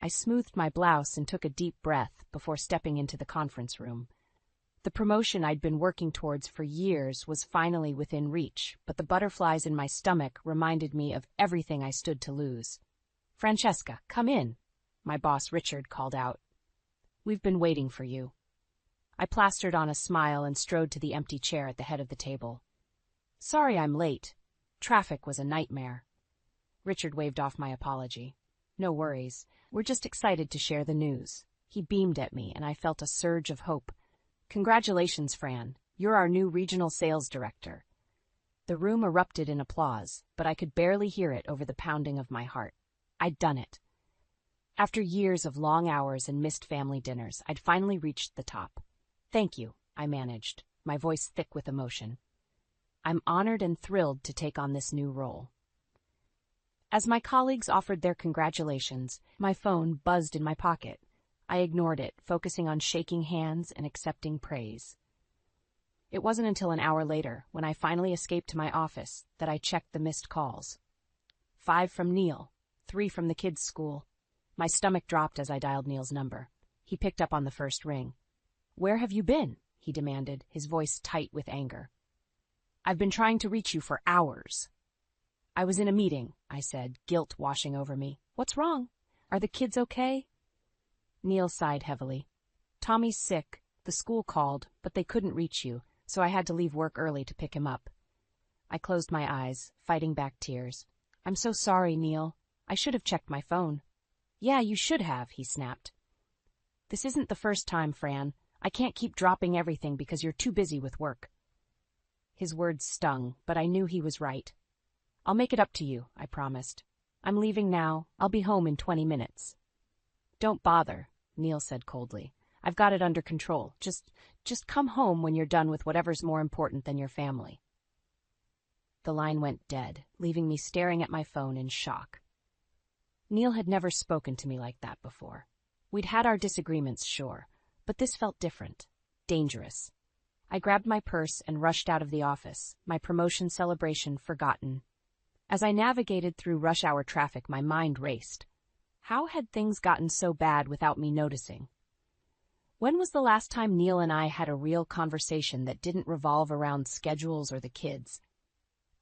I smoothed my blouse and took a deep breath before stepping into the conference room. The promotion I'd been working towards for years was finally within reach, but the butterflies in my stomach reminded me of everything I stood to lose. "Francesca, come in," my boss Richard called out. "We've been waiting for you." I plastered on a smile and strode to the empty chair at the head of the table. "Sorry I'm late. Traffic was a nightmare." Richard waved off my apology. "No worries. We're just excited to share the news." He beamed at me, and I felt a surge of hope. "Congratulations, Fran. You're our new regional sales director." The room erupted in applause, but I could barely hear it over the pounding of my heart. I'd done it. After years of long hours and missed family dinners, I'd finally reached the top. "Thank you," I managed, my voice thick with emotion. "I'm honored and thrilled to take on this new role." As my colleagues offered their congratulations, my phone buzzed in my pocket. I ignored it, focusing on shaking hands and accepting praise. It wasn't until an hour later, when I finally escaped to my office, that I checked the missed calls. 5 from Neil, 3 from the kids' school. My stomach dropped as I dialed Neil's number. He picked up on the first ring. "Where have you been?" he demanded, his voice tight with anger. "I've been trying to reach you for hours." "I was in a meeting," I said, guilt washing over me. "What's wrong? Are the kids okay?" Neil sighed heavily. "Tommy's sick. The school called, but they couldn't reach you, so I had to leave work early to pick him up." I closed my eyes, fighting back tears. "I'm so sorry, Neil. I should have checked my phone." "Yeah, you should have," he snapped. "This isn't the first time, Fran. I can't keep dropping everything because you're too busy with work." His words stung, but I knew he was right. "I'll make it up to you," I promised. "I'm leaving now. I'll be home in 20 minutes. "Don't bother," Neil said coldly. "I've got it under control. Just come home when you're done with whatever's more important than your family." The line went dead, leaving me staring at my phone in shock. Neil had never spoken to me like that before. We'd had our disagreements, sure, but this felt different, dangerous. I grabbed my purse and rushed out of the office, my promotion celebration forgotten. As I navigated through rush hour traffic, my mind raced. How had things gotten so bad without me noticing? When was the last time Neil and I had a real conversation that didn't revolve around schedules or the kids?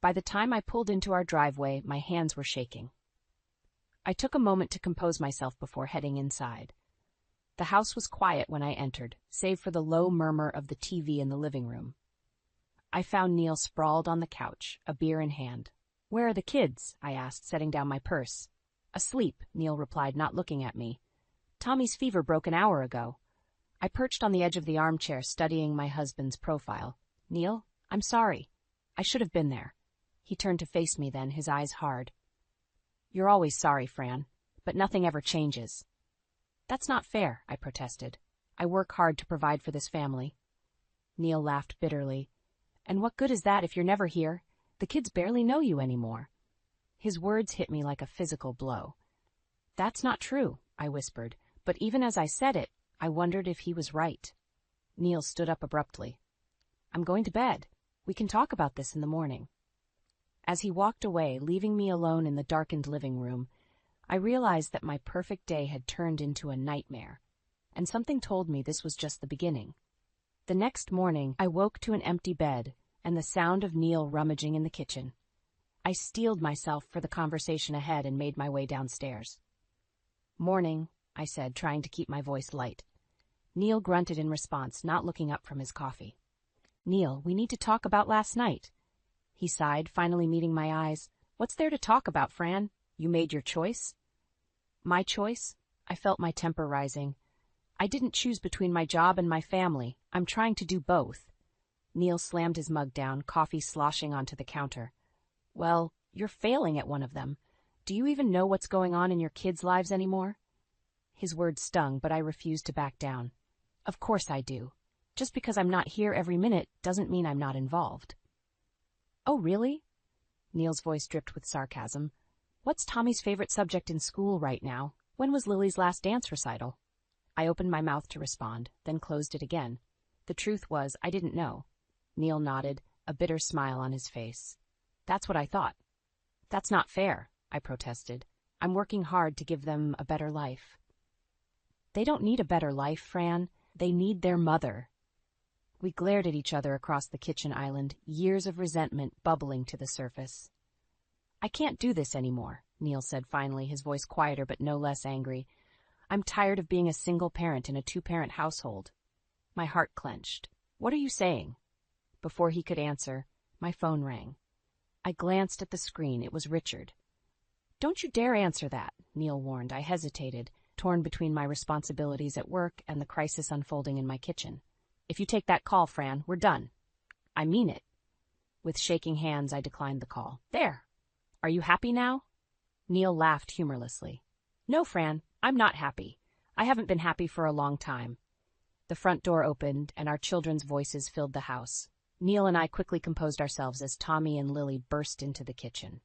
By the time I pulled into our driveway, my hands were shaking. I took a moment to compose myself before heading inside. The house was quiet when I entered, save for the low murmur of the TV in the living room. I found Neil sprawled on the couch, a beer in hand. "Where are the kids?" I asked, setting down my purse. "Asleep," Neil replied, not looking at me. "Tommy's fever broke an hour ago." I perched on the edge of the armchair, studying my husband's profile. "Neil, I'm sorry. I should have been there." He turned to face me then, his eyes hard. "You're always sorry, Fran, but nothing ever changes." "That's not fair," I protested. "I work hard to provide for this family." Neil laughed bitterly. "And what good is that if you're never here? The kids barely know you anymore." His words hit me like a physical blow. "That's not true," I whispered, but even as I said it, I wondered if he was right. Neil stood up abruptly. "I'm going to bed. We can talk about this in the morning." As he walked away, leaving me alone in the darkened living room, I realized that my perfect day had turned into a nightmare, and something told me this was just the beginning. The next morning, I woke to an empty bed and the sound of Neil rummaging in the kitchen. I steeled myself for the conversation ahead and made my way downstairs. "Morning," I said, trying to keep my voice light. Neil grunted in response, not looking up from his coffee. "Neil, we need to talk about last night." He sighed, finally meeting my eyes. "What's there to talk about, Fran? You made your choice?" "My choice?" I felt my temper rising. "I didn't choose between my job and my family. I'm trying to do both." Neil slammed his mug down, coffee sloshing onto the counter. "Well, you're failing at one of them. Do you even know what's going on in your kids' lives anymore?" His words stung, but I refused to back down. "Of course I do. Just because I'm not here every minute doesn't mean I'm not involved." "Oh, really?" Neil's voice dripped with sarcasm. "What's Tommy's favorite subject in school right now? When was Lily's last dance recital?" I opened my mouth to respond, then closed it again. The truth was, I didn't know. Neil nodded, a bitter smile on his face. "That's what I thought." "That's not fair," I protested. "I'm working hard to give them a better life." They don't need a better life, Fran. They need their mother. We glared at each other across the kitchen island, years of resentment bubbling to the surface. I can't do this anymore, Neil said finally, his voice quieter but no less angry. I'm tired of being a single parent in a two-parent household. My heart clenched. What are you saying? Before he could answer, my phone rang. I glanced at the screen. It was Richard. Don't you dare answer that, Neil warned. I hesitated, torn between my responsibilities at work and the crisis unfolding in my kitchen. If you take that call, Fran, we're done. I mean it. With shaking hands, I declined the call. There. Are you happy now? Neil laughed humorlessly. No, Fran, I'm not happy. I haven't been happy for a long time. The front door opened, and our children's voices filled the house. Neil and I quickly composed ourselves as Tommy and Lily burst into the kitchen.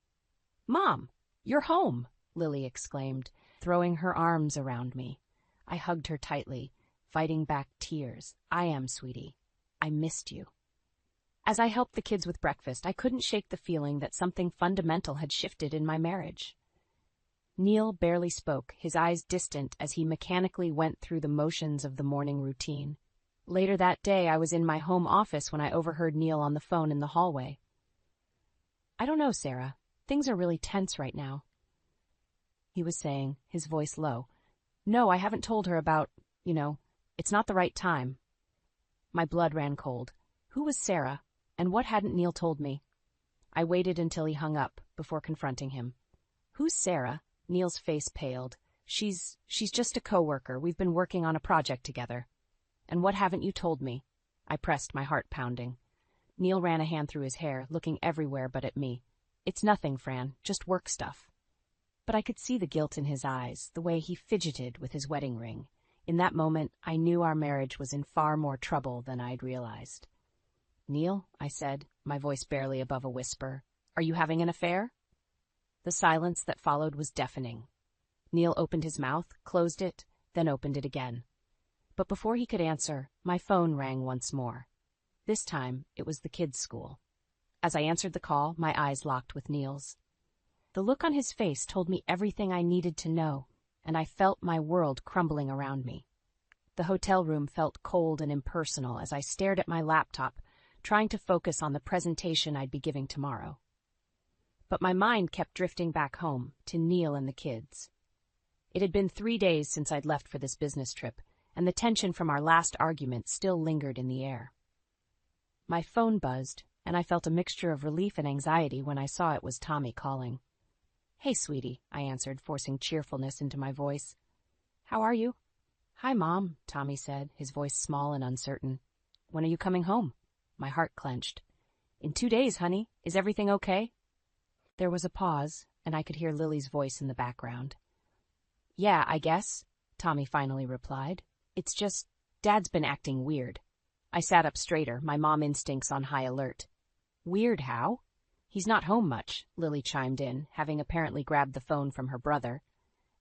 Mom, you're home, Lily exclaimed, throwing her arms around me. I hugged her tightly, fighting back tears. I am, sweetie. I missed you. As I helped the kids with breakfast, I couldn't shake the feeling that something fundamental had shifted in my marriage. Neil barely spoke, his eyes distant as he mechanically went through the motions of the morning routine. Later that day, I was in my home office when I overheard Neil on the phone in the hallway. I don't know, Sarah. Things are really tense right now, he was saying, his voice low. No, I haven't told her about, it's not the right time. My blood ran cold. Who was Sarah, and what hadn't Neil told me? I waited until he hung up before confronting him. Who's Sarah? Neil's face paled. She's just a coworker. We've been working on a project together. And what haven't you told me? I pressed, my heart pounding. Neil ran a hand through his hair, looking everywhere but at me. It's nothing, Fran, just work stuff. But I could see the guilt in his eyes, the way he fidgeted with his wedding ring. In that moment, I knew our marriage was in far more trouble than I'd realized. Neil, I said, my voice barely above a whisper, are you having an affair? The silence that followed was deafening. Neil opened his mouth, closed it, then opened it again. But before he could answer, my phone rang once more. This time, it was the kids' school. As I answered the call, my eyes locked with Neil's. The look on his face told me everything I needed to know, and I felt my world crumbling around me. The hotel room felt cold and impersonal as I stared at my laptop, trying to focus on the presentation I'd be giving tomorrow. But my mind kept drifting back home, to Neil and the kids. It had been 3 days since I'd left for this business trip, and the tension from our last argument still lingered in the air. My phone buzzed, and I felt a mixture of relief and anxiety when I saw it was Tommy calling. Hey, sweetie, I answered, forcing cheerfulness into my voice. How are you? Hi, Mom, Tommy said, his voice small and uncertain. When are you coming home? My heart clenched. In 2 days, honey. Is everything okay? There was a pause, and I could hear Lily's voice in the background. Yeah, I guess, Tommy finally replied. It's just, Dad's been acting weird. I sat up straighter, my mom instincts on high alert. Weird how? He's not home much, Lily chimed in, having apparently grabbed the phone from her brother.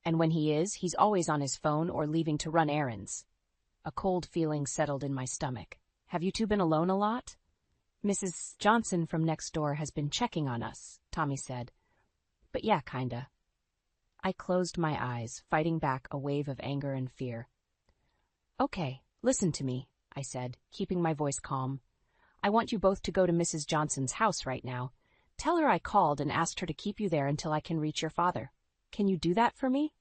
And when he is, he's always on his phone or leaving to run errands. A cold feeling settled in my stomach. Have you two been alone a lot? Mrs. Johnson from next door has been checking on us, Tommy said. But yeah, kinda. I closed my eyes, fighting back a wave of anger and fear. Okay, listen to me, I said, keeping my voice calm. I want you both to go to Mrs. Johnson's house right now. Tell her I called and asked her to keep you there until I can reach your father. Can you do that for me?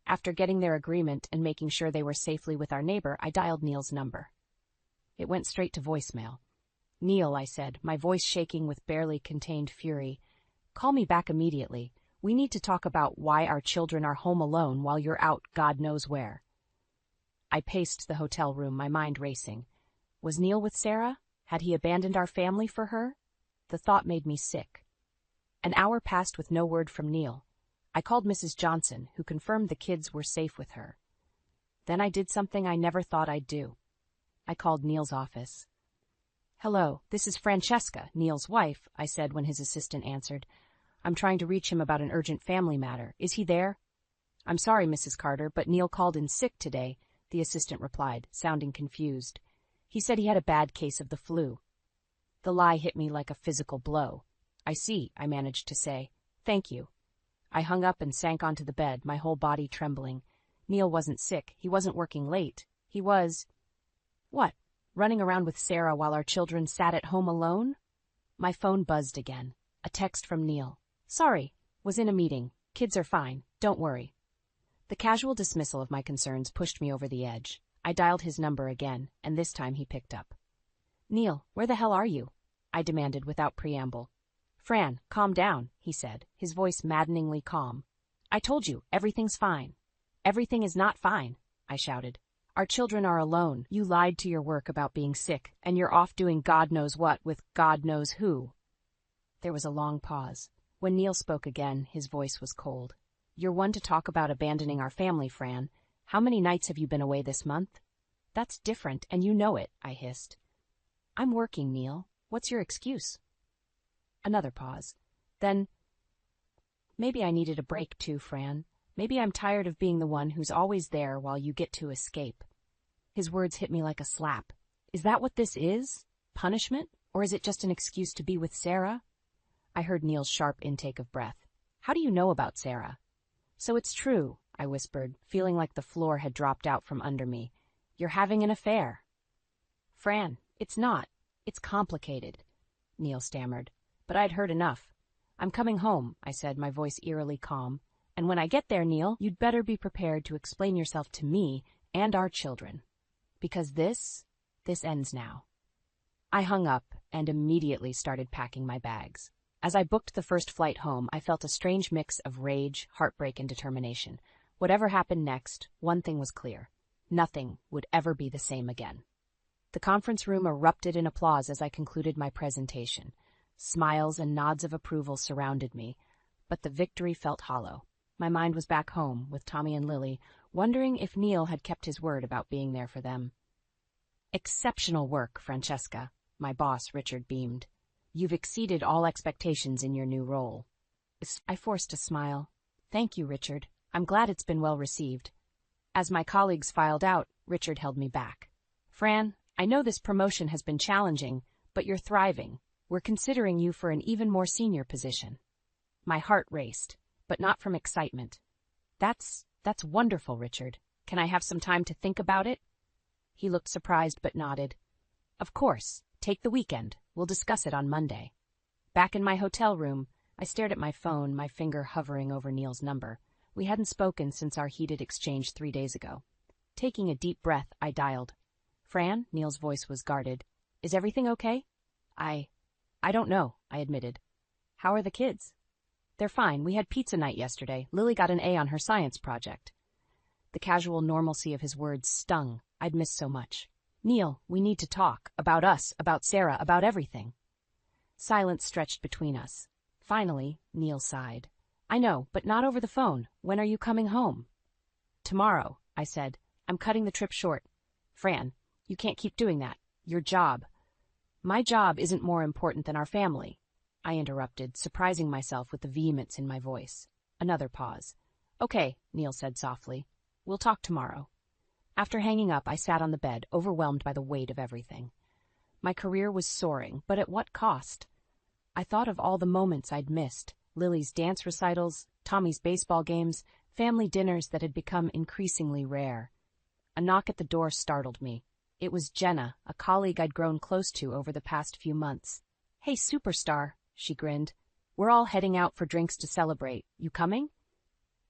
After getting their agreement and making sure they were safely with our neighbor, I dialed Neil's number. It went straight to voicemail. Neil, I said, my voice shaking with barely contained fury. Call me back immediately. We need to talk about why our children are home alone while you're out God knows where. I paced the hotel room, my mind racing. Was Neil with Sarah? Had he abandoned our family for her? The thought made me sick. An hour passed with no word from Neil. I called Mrs. Johnson, who confirmed the kids were safe with her. Then I did something I never thought I'd do. I called Neil's office. Hello, this is Francesca, Neil's wife, I said when his assistant answered. I'm trying to reach him about an urgent family matter. Is he there? I'm sorry, Mrs. Carter, but Neil called in sick today, the assistant replied, sounding confused. He said he had a bad case of the flu. The lie hit me like a physical blow. I see, I managed to say. Thank you. I hung up and sank onto the bed, my whole body trembling. Neil wasn't sick, he wasn't working late. He was... What? Running around with Sarah while our children sat at home alone? My phone buzzed again. A text from Neil. Sorry, was in a meeting. Kids are fine, don't worry. The casual dismissal of my concerns pushed me over the edge. I dialed his number again, and this time he picked up. Neil, where the hell are you? I demanded without preamble. Fran, calm down, he said, his voice maddeningly calm. I told you, everything's fine. Everything is not fine, I shouted. Our children are alone. You lied to your work about being sick, and you're off doing God knows what with God knows who. There was a long pause. When Neil spoke again, his voice was cold. You're one to talk about abandoning our family, Fran. How many nights have you been away this month? That's different, and you know it, I hissed. I'm working, Neil. What's your excuse? Another pause. Then, maybe I needed a break too, Fran. Maybe I'm tired of being the one who's always there while you get to escape. His words hit me like a slap. Is that what this is? Punishment? Or is it just an excuse to be with Sarah? I heard Neil's sharp intake of breath. How do you know about Sarah? So it's true, I whispered, feeling like the floor had dropped out from under me. You're having an affair. Fran, it's not. It's complicated, Neil stammered. But I'd heard enough. I'm coming home, I said, my voice eerily calm. And when I get there, Neil, you'd better be prepared to explain yourself to me and our children. Because this ends now. I hung up and immediately started packing my bags. As I booked the first flight home, I felt a strange mix of rage, heartbreak, and determination. Whatever happened next, one thing was clear. Nothing would ever be the same again. The conference room erupted in applause as I concluded my presentation. Smiles and nods of approval surrounded me, but the victory felt hollow. My mind was back home with Tommy and Lily, wondering if Neil had kept his word about being there for them. Exceptional work, Francesca, my boss, Richard, beamed. You've exceeded all expectations in your new role. I forced a smile. Thank you, Richard. I'm glad it's been well received. As my colleagues filed out, Richard held me back. Fran, I know this promotion has been challenging, but you're thriving. We're considering you for an even more senior position. My heart raced, but not from excitement. That's wonderful, Richard. Can I have some time to think about it? He looked surprised but nodded. Of course. Take the weekend. We'll discuss it on Monday. Back in my hotel room, I stared at my phone, my finger hovering over Neil's number. We hadn't spoken since our heated exchange 3 days ago. Taking a deep breath, I dialed. Fran, Neil's voice was guarded. Is everything okay? I don't know, I admitted. How are the kids? They're fine. We had pizza night yesterday. Lily got an A on her science project. The casual normalcy of his words stung. I'd missed so much. Neil, we need to talk. About us, about Sarah, about everything. Silence stretched between us. Finally, Neil sighed. I know, but not over the phone. When are you coming home? Tomorrow, I said. I'm cutting the trip short. Fran, you can't keep doing that. Your job. My job isn't more important than our family, I interrupted, surprising myself with the vehemence in my voice. Another pause. Okay, Neil said softly. We'll talk tomorrow. After hanging up, I sat on the bed, overwhelmed by the weight of everything. My career was soaring, but at what cost? I thought of all the moments I'd missed. Lily's dance recitals, Tommy's baseball games, family dinners that had become increasingly rare. A knock at the door startled me. It was Jenna, a colleague I'd grown close to over the past few months. Hey, superstar, she grinned. We're all heading out for drinks to celebrate. You coming?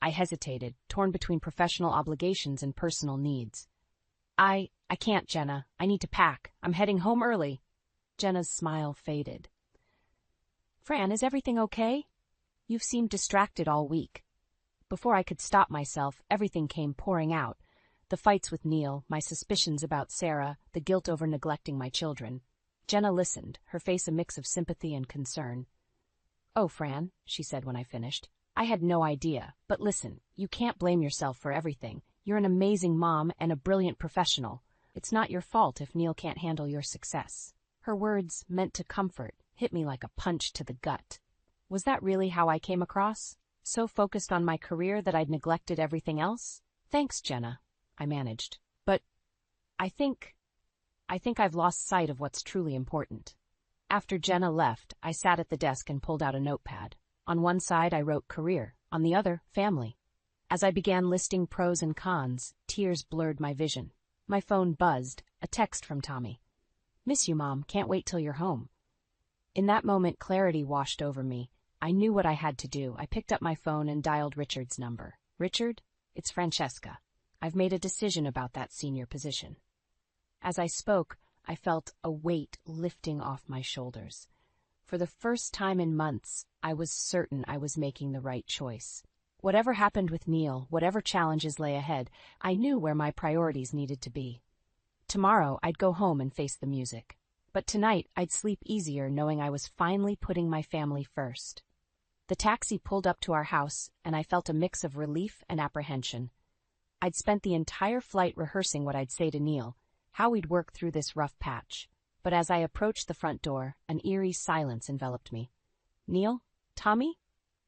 I hesitated, torn between professional obligations and personal needs. I can't, Jenna. I need to pack. I'm heading home early. Jenna's smile faded. Fran, is everything okay? You've seemed distracted all week. Before I could stop myself, everything came pouring out. The fights with Neil, my suspicions about Sarah, the guilt over neglecting my children. Jenna listened, her face a mix of sympathy and concern. Oh, Fran, she said when I finished. I had no idea, but listen, you can't blame yourself for everything. You're an amazing mom and a brilliant professional. It's not your fault if Neil can't handle your success. Her words, meant to comfort, hit me like a punch to the gut. Was that really how I came across? So focused on my career that I'd neglected everything else? Thanks, Jenna, I managed. But I think I've lost sight of what's truly important. After Jenna left, I sat at the desk and pulled out a notepad. On one side, I wrote career. On the other, family. As I began listing pros and cons, tears blurred my vision. My phone buzzed, a text from Tommy. "Miss you, Mom. Can't wait till you're home." In that moment, clarity washed over me. I knew what I had to do. I picked up my phone and dialed Richard's number. "Richard, it's Francesca. I've made a decision about that senior position." As I spoke, I felt a weight lifting off my shoulders. For the first time in months, I was certain I was making the right choice. Whatever happened with Neil, whatever challenges lay ahead, I knew where my priorities needed to be. Tomorrow, I'd go home and face the music. But tonight, I'd sleep easier knowing I was finally putting my family first. The taxi pulled up to our house, and I felt a mix of relief and apprehension. I'd spent the entire flight rehearsing what I'd say to Neil, how we'd work through this rough patch. But as I approached the front door, an eerie silence enveloped me. "Neil? Tommy?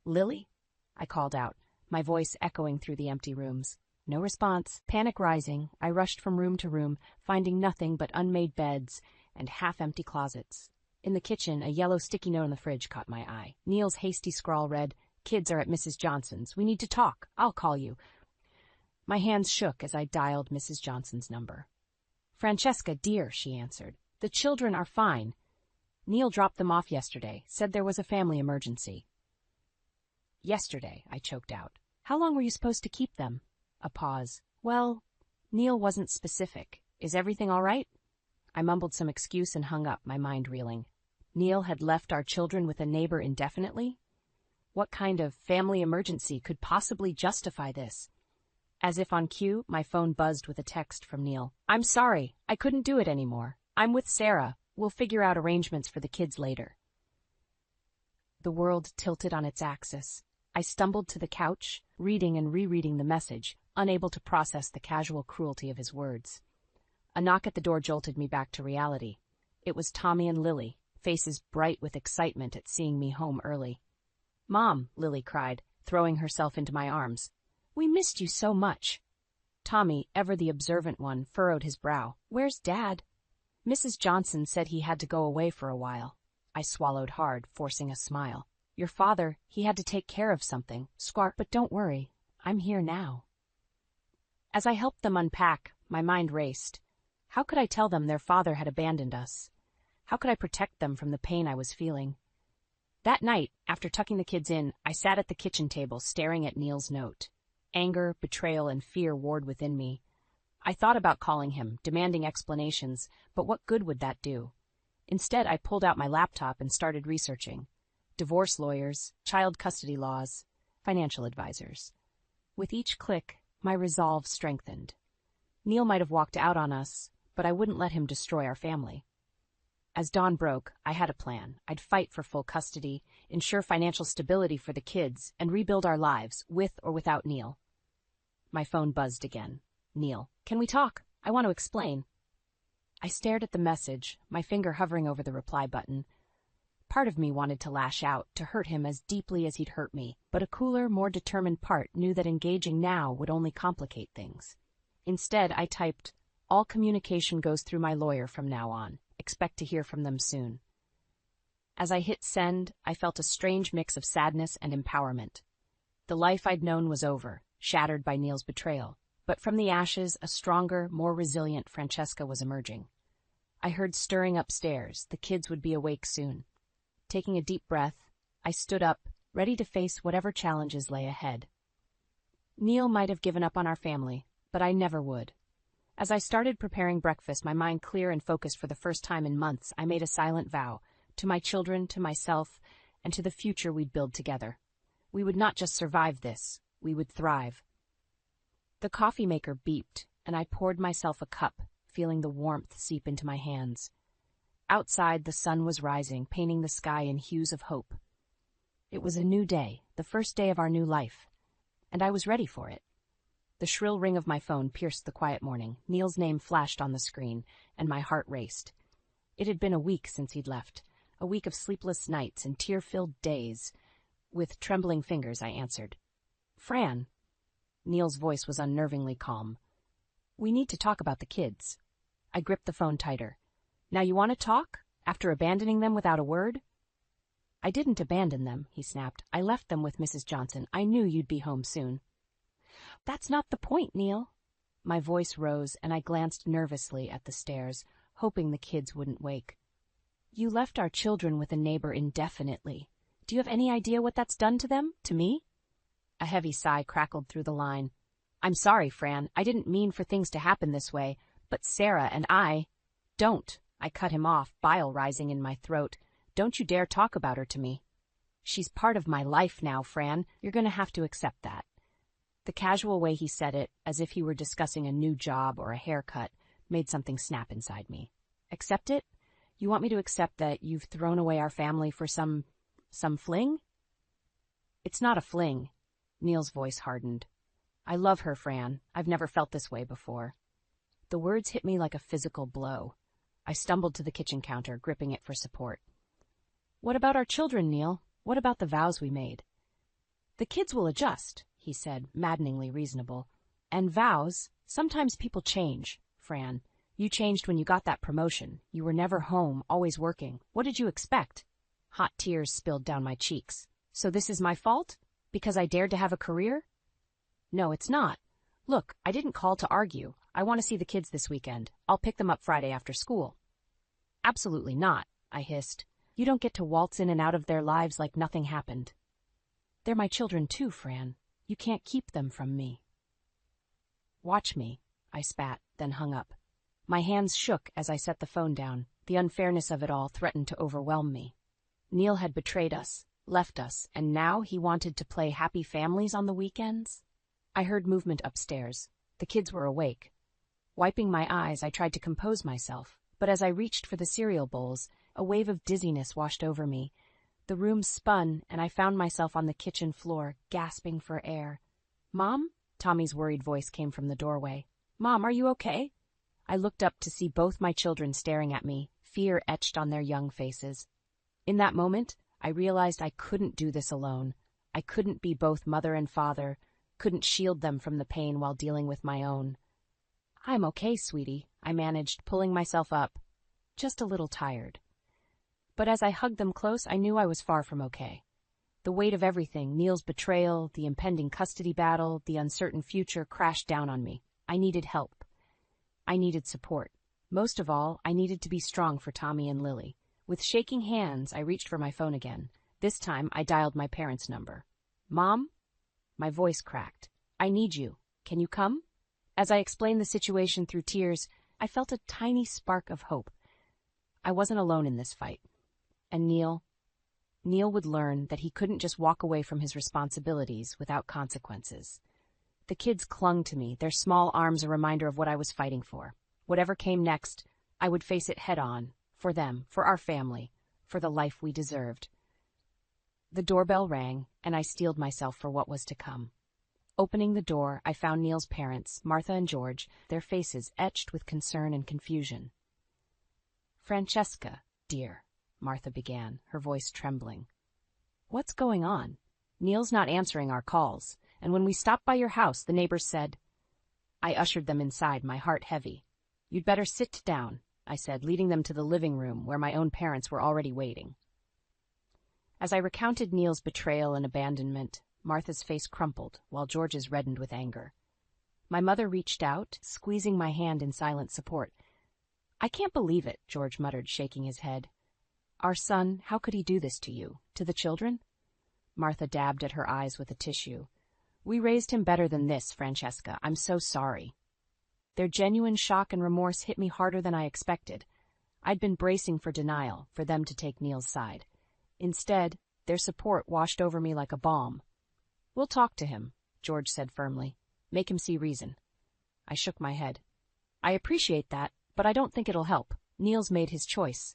Lily?" I called out, my voice echoing through the empty rooms. No response. Panic rising, I rushed from room to room, finding nothing but unmade beds and half-empty closets. In the kitchen, a yellow sticky note on the fridge caught my eye. Neil's hasty scrawl read, "Kids are at Mrs. Johnson's. We need to talk. I'll call you." My hands shook as I dialed Mrs. Johnson's number. "Francesca, dear," she answered. "The children are fine. Neil dropped them off yesterday, said there was a family emergency." "Yesterday," I choked out. "How long were you supposed to keep them?" A pause. "Well, Neil wasn't specific. Is everything all right?" I mumbled some excuse and hung up, my mind reeling. Neil had left our children with a neighbor indefinitely? What kind of family emergency could possibly justify this? As if on cue, my phone buzzed with a text from Neil. "I'm sorry. I couldn't do it anymore. I'm with Sarah. We'll figure out arrangements for the kids later." The world tilted on its axis. I stumbled to the couch, reading and rereading the message, unable to process the casual cruelty of his words. A knock at the door jolted me back to reality. It was Tommy and Lily, faces bright with excitement at seeing me home early. "Mom," Lily cried, throwing herself into my arms. "We missed you so much." Tommy, ever the observant one, furrowed his brow. "Where's Dad?" "Mrs. Johnson said he had to go away for a while." I swallowed hard, forcing a smile. "Your father, he had to take care of something. Squawk, but don't worry. I'm here now." As I helped them unpack, my mind raced. How could I tell them their father had abandoned us? How could I protect them from the pain I was feeling? That night, after tucking the kids in, I sat at the kitchen table staring at Neil's note. Anger, betrayal, and fear warred within me. I thought about calling him, demanding explanations, but what good would that do? Instead, I pulled out my laptop and started researching. Divorce lawyers, child custody laws, financial advisors. With each click, my resolve strengthened. Neil might have walked out on us, but I wouldn't let him destroy our family. As dawn broke, I had a plan. I'd fight for full custody, ensure financial stability for the kids, and rebuild our lives, with or without Neil. My phone buzzed again. "Neil, can we talk? I want to explain." I stared at the message, my finger hovering over the reply button. Part of me wanted to lash out, to hurt him as deeply as he'd hurt me, but a cooler, more determined part knew that engaging now would only complicate things. Instead, I typed, "All communication goes through my lawyer from now on. Expect to hear from them soon." As I hit send, I felt a strange mix of sadness and empowerment. The life I'd known was over, shattered by Neil's betrayal, but from the ashes, a stronger, more resilient Francesca was emerging. I heard stirring upstairs. The kids would be awake soon. Taking a deep breath, I stood up, ready to face whatever challenges lay ahead. Neil might have given up on our family, but I never would. As I started preparing breakfast, my mind clear and focused for the first time in months, I made a silent vow, to my children, to myself, and to the future we'd build together. We would not just survive this, we would thrive. The coffee maker beeped, and I poured myself a cup, feeling the warmth seep into my hands. Outside, the sun was rising, painting the sky in hues of hope. It was a new day, the first day of our new life, and I was ready for it. The shrill ring of my phone pierced the quiet morning. Neil's name flashed on the screen, and my heart raced. It had been a week since he'd left, a week of sleepless nights and tear-filled days. With trembling fingers, I answered. "Fran." Neil's voice was unnervingly calm. "We need to talk about the kids." I gripped the phone tighter. "Now you want to talk? After abandoning them without a word?" "I didn't abandon them," he snapped. "I left them with Mrs. Johnson. I knew you'd be home soon." That's not the point, Neil. My voice rose and I glanced nervously at the stairs, hoping the kids wouldn't wake. You left our children with a neighbor indefinitely. Do you have any idea what that's done to them, to me? A heavy sigh crackled through the line. I'm sorry, Fran. I didn't mean for things to happen this way, but Sarah and I... Don't. I cut him off, bile rising in my throat. Don't you dare talk about her to me. She's part of my life now, Fran. You're going to have to accept that. The casual way he said it, as if he were discussing a new job or a haircut, made something snap inside me. Accept it? You want me to accept that you've thrown away our family for some fling? It's not a fling. Neil's voice hardened. I love her, Fran. I've never felt this way before. The words hit me like a physical blow. I stumbled to the kitchen counter, gripping it for support. What about our children, Neil? What about the vows we made? The kids will adjust, he said, maddeningly reasonable. And vows, sometimes people change, Fran. You changed when you got that promotion. You were never home, always working. What did you expect? Hot tears spilled down my cheeks. So this is my fault? Because I dared to have a career? No, it's not. Look, I didn't call to argue. I want to see the kids this weekend. I'll pick them up Friday after school. Absolutely not, I hissed. You don't get to waltz in and out of their lives like nothing happened. They're my children too, Fran. You can't keep them from me. Watch me, I spat, then hung up. My hands shook as I set the phone down. The unfairness of it all threatened to overwhelm me. Neil had betrayed us, left us, and now he wanted to play happy families on the weekends? I heard movement upstairs. The kids were awake. Wiping my eyes, I tried to compose myself, but as I reached for the cereal bowls, a wave of dizziness washed over me. The room spun, and I found myself on the kitchen floor, gasping for air. Mom? Tommy's worried voice came from the doorway. Mom, are you okay? I looked up to see both my children staring at me, fear etched on their young faces. In that moment, I realized I couldn't do this alone. I couldn't be both mother and father, couldn't shield them from the pain while dealing with my own. I'm okay, sweetie, I managed, pulling myself up. Just a little tired. But as I hugged them close, I knew I was far from okay. The weight of everything, Neil's betrayal, the impending custody battle, the uncertain future, crashed down on me. I needed help. I needed support. Most of all, I needed to be strong for Tommy and Lily. With shaking hands, I reached for my phone again. This time, I dialed my parents' number. Mom? My voice cracked. I need you. Can you come? As I explained the situation through tears, I felt a tiny spark of hope. I wasn't alone in this fight. And Neil would learn that he couldn't just walk away from his responsibilities without consequences. The kids clung to me, their small arms a reminder of what I was fighting for. Whatever came next, I would face it head on, for them, for our family, for the life we deserved. The doorbell rang, and I steeled myself for what was to come. Opening the door, I found Neil's parents, Martha and George, their faces etched with concern and confusion. Francesca, dear, Martha began, her voice trembling. What's going on? Neil's not answering our calls, and when we stopped by your house, the neighbors said... I ushered them inside, my heart heavy. You'd better sit down, I said, leading them to the living room where my own parents were already waiting. As I recounted Neil's betrayal and abandonment, Martha's face crumpled, while George's reddened with anger. My mother reached out, squeezing my hand in silent support. I can't believe it, George muttered, shaking his head. Our son, how could he do this to you? To the children? Martha dabbed at her eyes with a tissue. We raised him better than this, Francesca. I'm so sorry. Their genuine shock and remorse hit me harder than I expected. I'd been bracing for denial, for them to take Neil's side. Instead, their support washed over me like a balm. We'll talk to him, George said firmly. Make him see reason. I shook my head. I appreciate that, but I don't think it'll help. Neil's made his choice.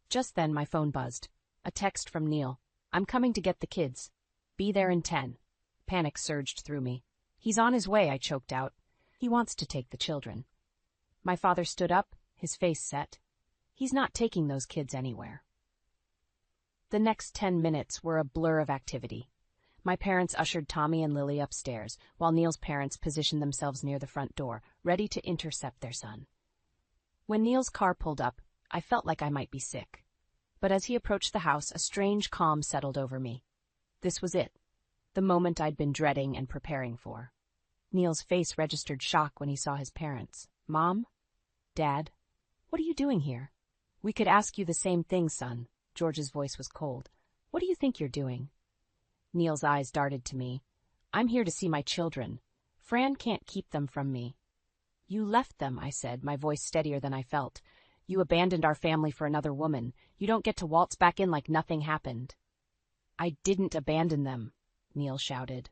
Just then my phone buzzed. A text from Neil. I'm coming to get the kids. Be there in 10. Panic surged through me. He's on his way, I choked out. He wants to take the children. My father stood up, his face set. He's not taking those kids anywhere. The next 10 minutes were a blur of activity. My parents ushered Tommy and Lily upstairs, while Neil's parents positioned themselves near the front door, ready to intercept their son. When Neil's car pulled up, I felt like I might be sick. But as he approached the house, a strange calm settled over me. This was it, the moment I'd been dreading and preparing for. Neil's face registered shock when he saw his parents. Mom? Dad? What are you doing here? We could ask you the same thing, son. George's voice was cold. What do you think you're doing? Neil's eyes darted to me. I'm here to see my children. Fran can't keep them from me. You left them, I said, my voice steadier than I felt. You abandoned our family for another woman. You don't get to waltz back in like nothing happened. I didn't abandon them, Neil shouted.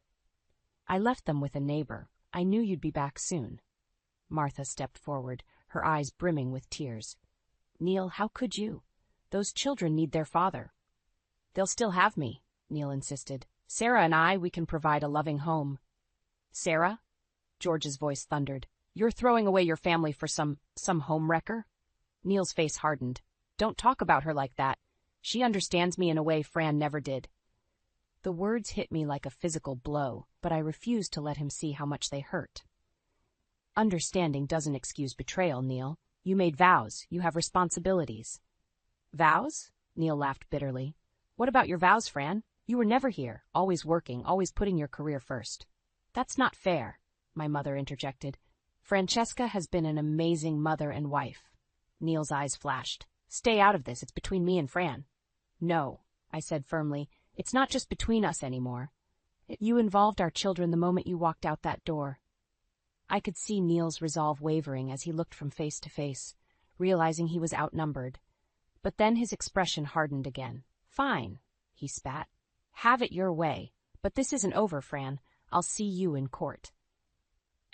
I left them with a neighbor. I knew you'd be back soon. Martha stepped forward, her eyes brimming with tears. Neil, how could you? Those children need their father. They'll still have me, Neil insisted. Sarah and we can provide a loving home. Sarah? George's voice thundered. You're throwing away your family for some homewrecker? Neil's face hardened. Don't talk about her like that. She understands me in a way Fran never did. The words hit me like a physical blow, but I refused to let him see how much they hurt. Understanding doesn't excuse betrayal, Neil. You made vows. You have responsibilities. Vows? Neil laughed bitterly. What about your vows, Fran? You were never here, always working, always putting your career first. That's not fair, my mother interjected. Francesca has been an amazing mother and wife. Neil's eyes flashed. Stay out of this. It's between me and Fran. No, I said firmly. It's not just between us anymore. You involved our children the moment you walked out that door. I could see Neil's resolve wavering as he looked from face to face, realizing he was outnumbered. But then his expression hardened again. Fine, he spat. Have it your way. But this isn't over, Fran. I'll see you in court.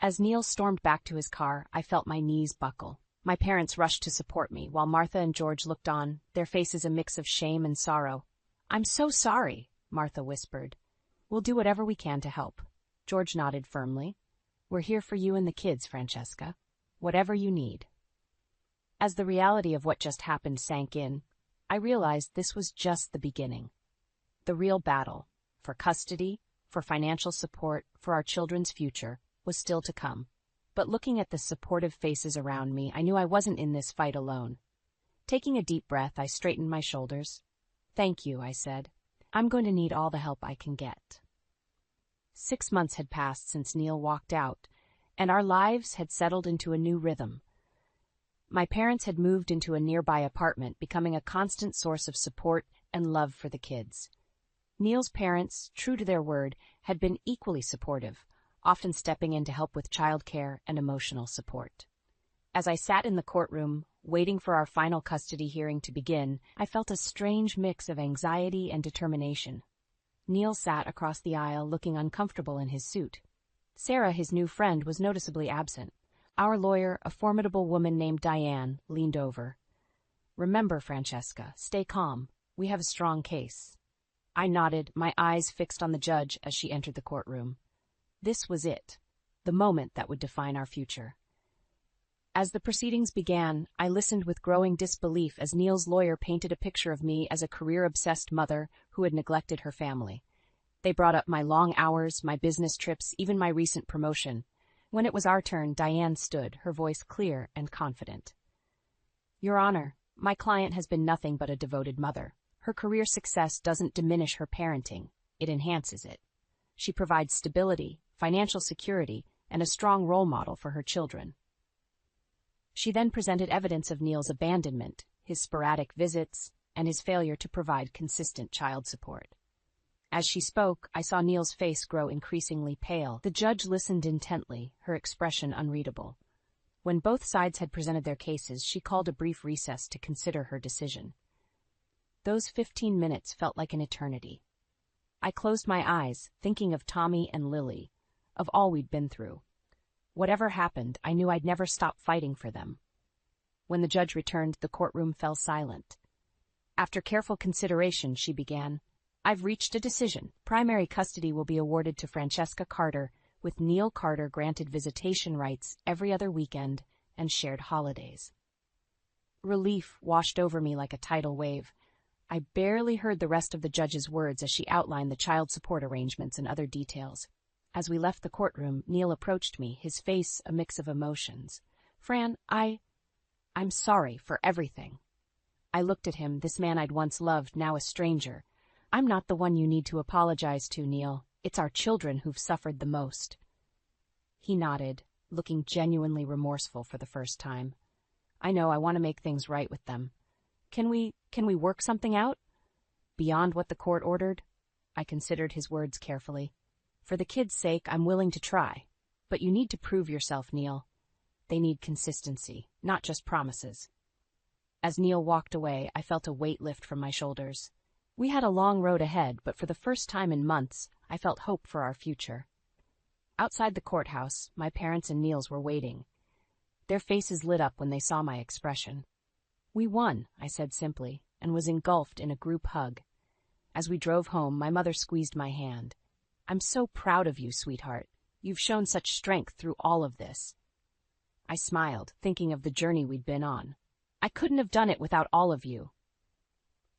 As Neil stormed back to his car, I felt my knees buckle. My parents rushed to support me, while Martha and George looked on, their faces a mix of shame and sorrow. I'm so sorry, Martha whispered. We'll do whatever we can to help. George nodded firmly. We're here for you and the kids, Francesca. Whatever you need. As the reality of what just happened sank in, I realized this was just the beginning. The real battle, for custody, for financial support, for our children's future, was still to come. But looking at the supportive faces around me, I knew I wasn't in this fight alone. Taking a deep breath, I straightened my shoulders. Thank you, I said. I'm going to need all the help I can get. 6 months had passed since Neil walked out, and our lives had settled into a new rhythm. My parents had moved into a nearby apartment, becoming a constant source of support and love for the kids. Neil's parents, true to their word, had been equally supportive, often stepping in to help with childcare and emotional support. As I sat in the courtroom, waiting for our final custody hearing to begin, I felt a strange mix of anxiety and determination. Neil sat across the aisle, looking uncomfortable in his suit. Sarah, his new friend, was noticeably absent. Our lawyer, a formidable woman named Diane, leaned over. Remember, Francesca, stay calm. We have a strong case. I nodded, my eyes fixed on the judge as she entered the courtroom. This was it, the moment that would define our future. As the proceedings began, I listened with growing disbelief as Neil's lawyer painted a picture of me as a career-obsessed mother who had neglected her family. They brought up my long hours, my business trips, even my recent promotion. When it was our turn, Diane stood, her voice clear and confident. Your Honor, my client has been nothing but a devoted mother. Her career success doesn't diminish her parenting, it enhances it. She provides stability, financial security, and a strong role model for her children. She then presented evidence of Neil's abandonment, his sporadic visits, and his failure to provide consistent child support. As she spoke, I saw Neil's face grow increasingly pale. The judge listened intently, her expression unreadable. When both sides had presented their cases, she called a brief recess to consider her decision. Those 15 minutes felt like an eternity. I closed my eyes, thinking of Tommy and Lily, of all we'd been through. Whatever happened, I knew I'd never stop fighting for them. When the judge returned, the courtroom fell silent. After careful consideration, she began, I've reached a decision. Primary custody will be awarded to Francesca Carter, with Neil Carter granted visitation rights every other weekend and shared holidays. Relief washed over me like a tidal wave. I barely heard the rest of the judge's words as she outlined the child support arrangements and other details. As we left the courtroom, Neil approached me, his face a mix of emotions. Fran, I'm sorry for everything. I looked at him, this man I'd once loved, now a stranger. I'm not the one you need to apologize to, Neil. It's our children who've suffered the most. He nodded, looking genuinely remorseful for the first time. I know, I want to make things right with them. Can we work something out? Beyond what the court ordered? I considered his words carefully. For the kids' sake, I'm willing to try. But you need to prove yourself, Neil. They need consistency, not just promises. As Neil walked away, I felt a weight lift from my shoulders. We had a long road ahead, but for the first time in months, I felt hope for our future. Outside the courthouse, my parents and Neil's were waiting. Their faces lit up when they saw my expression. We won, I said simply, and was engulfed in a group hug. As we drove home, my mother squeezed my hand. I'm so proud of you, sweetheart. You've shown such strength through all of this. I smiled, thinking of the journey we'd been on. I couldn't have done it without all of you.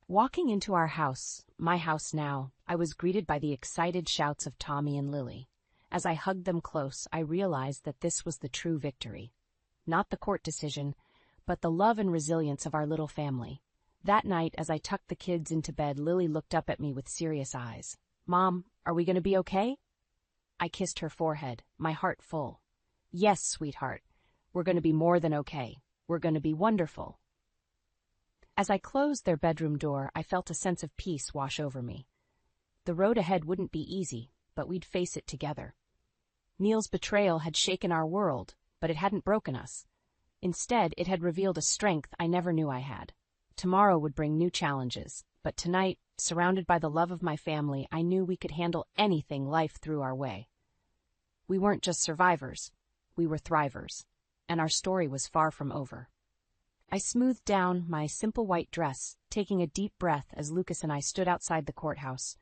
Walking into our house, my house now, I was greeted by the excited shouts of Tommy and Lily. As I hugged them close, I realized that this was the true victory. Not the court decision, but the love and resilience of our little family. That night, as I tucked the kids into bed, Lily looked up at me with serious eyes. Mom, are we going to be okay? I kissed her forehead, my heart full. Yes, sweetheart. We're going to be more than okay. We're going to be wonderful. As I closed their bedroom door, I felt a sense of peace wash over me. The road ahead wouldn't be easy, but we'd face it together. Neil's betrayal had shaken our world, but it hadn't broken us. Instead, it had revealed a strength I never knew I had. Tomorrow would bring new challenges, but tonight, surrounded by the love of my family, I knew we could handle anything life threw our way. We weren't just survivors, we were thrivers, and our story was far from over. I smoothed down my simple white dress, taking a deep breath as Lucas and I stood outside the courthouse.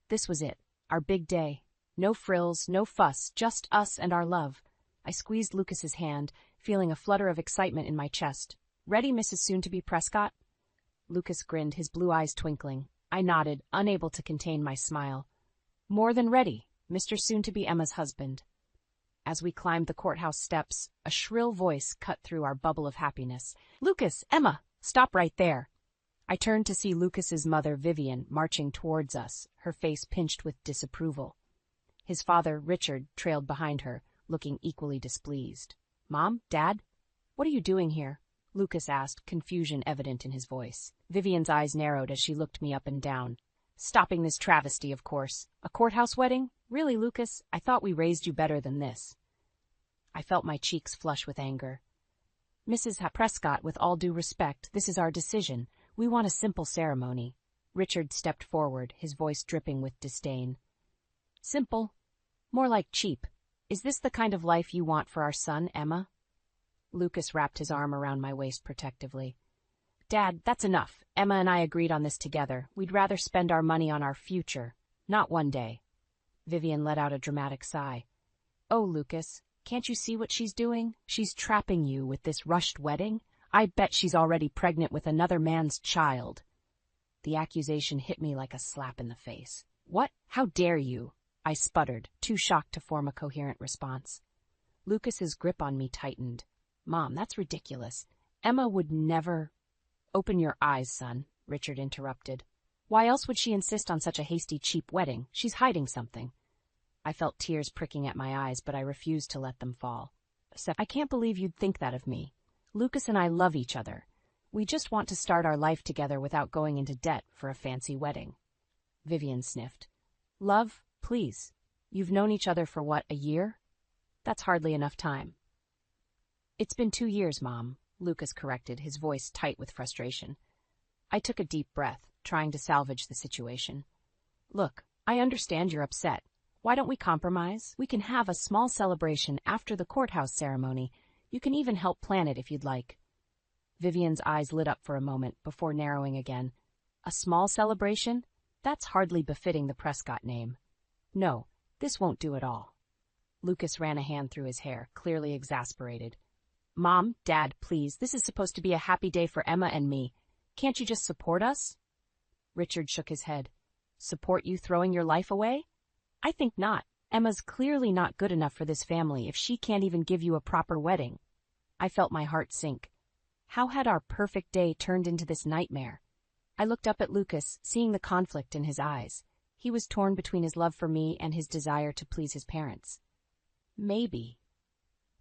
This was it, our big day. No frills, no fuss, just us and our love. I squeezed Lucas's hand, feeling a flutter of excitement in my chest. Ready, Mrs. Soon-to-be Prescott? Lucas grinned, his blue eyes twinkling. I nodded, unable to contain my smile. More than ready, Mr. Soon-to-be Emma's husband. As we climbed the courthouse steps, a shrill voice cut through our bubble of happiness. Lucas, Emma, stop right there. I turned to see Lucas's mother, Vivian, marching towards us, her face pinched with disapproval. His father, Richard, trailed behind her, looking equally displeased. Mom? Dad? What are you doing here? Lucas asked, confusion evident in his voice. Vivian's eyes narrowed as she looked me up and down. Stopping this travesty, of course. A courthouse wedding? Really, Lucas? I thought we raised you better than this. I felt my cheeks flush with anger. Mrs. Prescott, with all due respect, this is our decision. We want a simple ceremony. Richard stepped forward, his voice dripping with disdain. Simple? More like cheap. Is this the kind of life you want for our son, Emma? Lucas wrapped his arm around my waist protectively. Dad, that's enough. Emma and I agreed on this together. We'd rather spend our money on our future, not one day. Vivian let out a dramatic sigh. Oh, Lucas, can't you see what she's doing? She's trapping you with this rushed wedding. I bet she's already pregnant with another man's child. The accusation hit me like a slap in the face. What? How dare you? I sputtered, too shocked to form a coherent response. Lucas's grip on me tightened. Mom, that's ridiculous. Emma would never... Open your eyes, son, Richard interrupted. Why else would she insist on such a hasty, cheap wedding? She's hiding something. I felt tears pricking at my eyes, but I refused to let them fall. I can't believe you'd think that of me. Lucas and I love each other. We just want to start our life together without going into debt for a fancy wedding. Vivian sniffed. Love, please. You've known each other for what, a year? That's hardly enough time. It's been 2 years, Mom, Lucas corrected, his voice tight with frustration. I took a deep breath, trying to salvage the situation. Look, I understand you're upset. Why don't we compromise? We can have a small celebration after the courthouse ceremony. You can even help plan it if you'd like. Vivian's eyes lit up for a moment before narrowing again. A small celebration? That's hardly befitting the Prescott name. No, this won't do at all. Lucas ran a hand through his hair, clearly exasperated. Mom, Dad, please, this is supposed to be a happy day for Emma and me. Can't you just support us? Richard shook his head. Support you throwing your life away? I think not. Emma's clearly not good enough for this family if she can't even give you a proper wedding. I felt my heart sink. How had our perfect day turned into this nightmare? I looked up at Lucas, seeing the conflict in his eyes. He was torn between his love for me and his desire to please his parents. Maybe,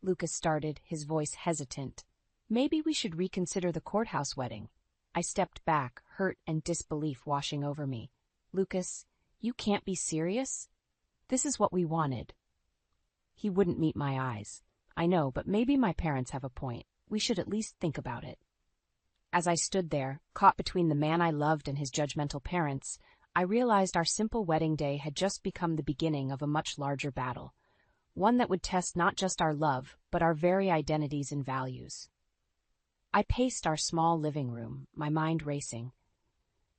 Lucas started, his voice hesitant. Maybe we should reconsider the courthouse wedding. I stepped back, hurt and disbelief washing over me. Lucas, you can't be serious? This is what we wanted. He wouldn't meet my eyes. I know, but maybe my parents have a point. We should at least think about it. As I stood there, caught between the man I loved and his judgmental parents, I realized our simple wedding day had just become the beginning of a much larger battle. One that would test not just our love, but our very identities and values. I paced our small living room, my mind racing.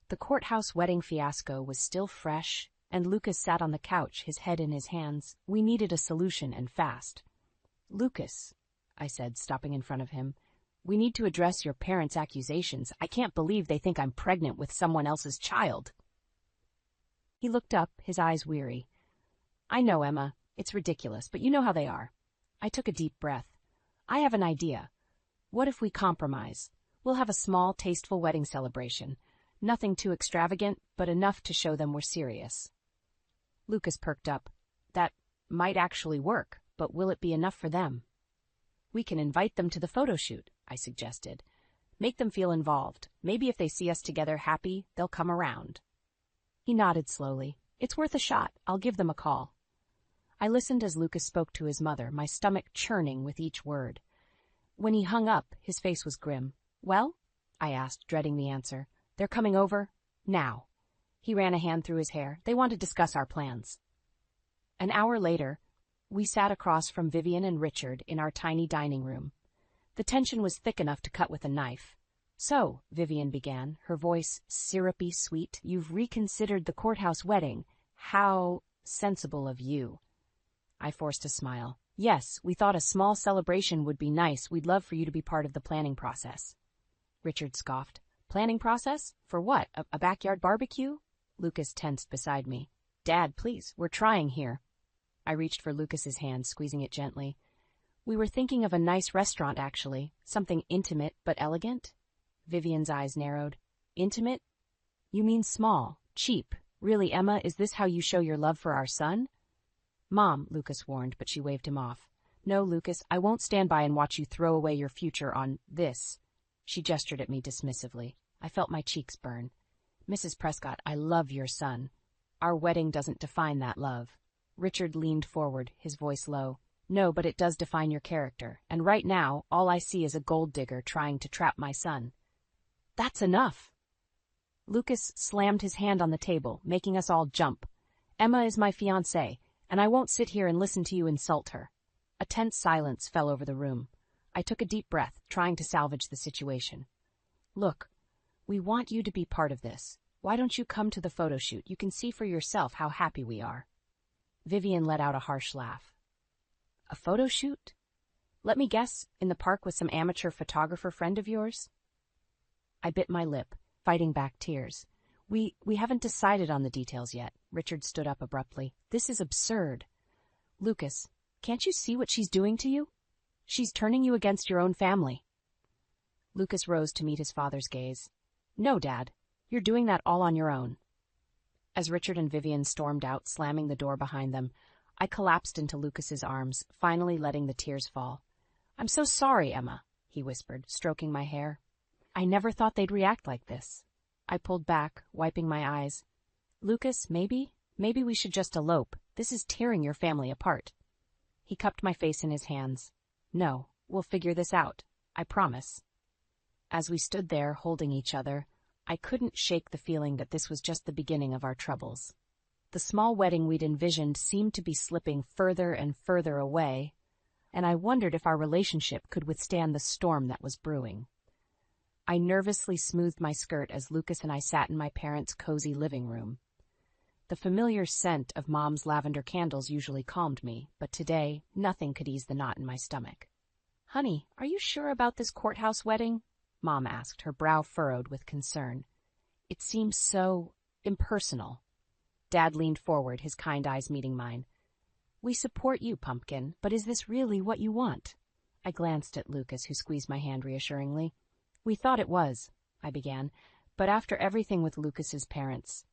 The courthouse wedding fiasco was still fresh, and Lucas sat on the couch, his head in his hands. We needed a solution, and fast. Lucas, I said, stopping in front of him, we need to address your parents' accusations. I can't believe they think I'm pregnant with someone else's child. He looked up, his eyes weary. I know, Emma, it's ridiculous, but you know how they are. I took a deep breath. I have an idea. What if we compromise? We'll have a small, tasteful wedding celebration. Nothing too extravagant, but enough to show them we're serious. Lucas perked up. That might actually work, but will it be enough for them? We can invite them to the photo shoot, I suggested. Make them feel involved. Maybe if they see us together happy, they'll come around. He nodded slowly. It's worth a shot. I'll give them a call. I listened as Lucas spoke to his mother, my stomach churning with each word. When he hung up, his face was grim. Well? I asked, dreading the answer. They're coming over? Now. He ran a hand through his hair. They want to discuss our plans. An hour later, we sat across from Vivian and Richard in our tiny dining room. The tension was thick enough to cut with a knife. So, Vivian began, her voice syrupy sweet, you've reconsidered the courthouse wedding. How sensible of you. I forced a smile. Yes, we thought a small celebration would be nice. We'd love for you to be part of the planning process. Richard scoffed. Planning process? For what? A backyard barbecue? Lucas tensed beside me. Dad, please, we're trying here. I reached for Lucas's hand, squeezing it gently. We were thinking of a nice restaurant, actually. Something intimate but elegant. Vivian's eyes narrowed. Intimate? You mean small, cheap. Really, Emma, is this how you show your love for our son? Mom, Lucas warned, but she waved him off. No, Lucas, I won't stand by and watch you throw away your future on this. She gestured at me dismissively. I felt my cheeks burn. Mrs. Prescott, I love your son. Our wedding doesn't define that love. Richard leaned forward, his voice low. No, but it does define your character, and right now, all I see is a gold digger trying to trap my son. That's enough. Lucas slammed his hand on the table, making us all jump. Emma is my fiancée, and I won't sit here and listen to you insult her. A tense silence fell over the room. I took a deep breath, trying to salvage the situation. Look, we want you to be part of this. Why don't you come to the photo shoot? You can see for yourself how happy we are. Vivian let out a harsh laugh. A photo shoot? Let me guess, in the park with some amateur photographer friend of yours? I bit my lip, fighting back tears. We haven't decided on the details yet. Richard stood up abruptly. This is absurd. Lucas, can't you see what she's doing to you? She's turning you against your own family. Lucas rose to meet his father's gaze. No, Dad. You're doing that all on your own. As Richard and Vivian stormed out, slamming the door behind them, I collapsed into Lucas's arms, finally letting the tears fall. I'm so sorry, Emma, he whispered, stroking my hair. I never thought they'd react like this. I pulled back, wiping my eyes. Lucas, maybe we should just elope. This is tearing your family apart. He cupped my face in his hands. No, we'll figure this out. I promise. As we stood there, holding each other, I couldn't shake the feeling that this was just the beginning of our troubles. The small wedding we'd envisioned seemed to be slipping further and further away, and I wondered if our relationship could withstand the storm that was brewing. I nervously smoothed my skirt as Lucas and I sat in my parents' cozy living room. The familiar scent of Mom's lavender candles usually calmed me, but today nothing could ease the knot in my stomach. Honey, are you sure about this courthouse wedding? Mom asked, her brow furrowed with concern. It seems so impersonal. Dad leaned forward, his kind eyes meeting mine. We support you, Pumpkin, but is this really what you want? I glanced at Lucas, who squeezed my hand reassuringly. We thought it was, I began, but after everything with Lucas's parents.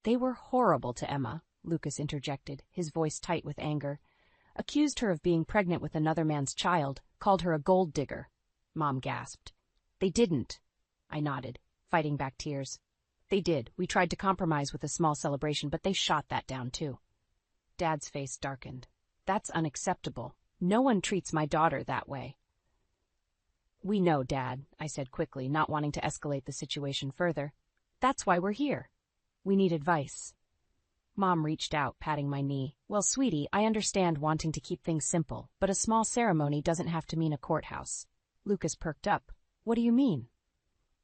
They were horrible to Emma, Lucas interjected, his voice tight with anger. Accused her of being pregnant with another man's child, called her a gold digger. Mom gasped. They didn't. I nodded, fighting back tears. They did. We tried to compromise with a small celebration, but they shot that down too. Dad's face darkened. That's unacceptable. No one treats my daughter that way. We know, Dad, I said quickly, not wanting to escalate the situation further. That's why we're here. We need advice. Mom reached out, patting my knee. Well, sweetie, I understand wanting to keep things simple, but a small ceremony doesn't have to mean a courthouse. Lucas perked up. What do you mean?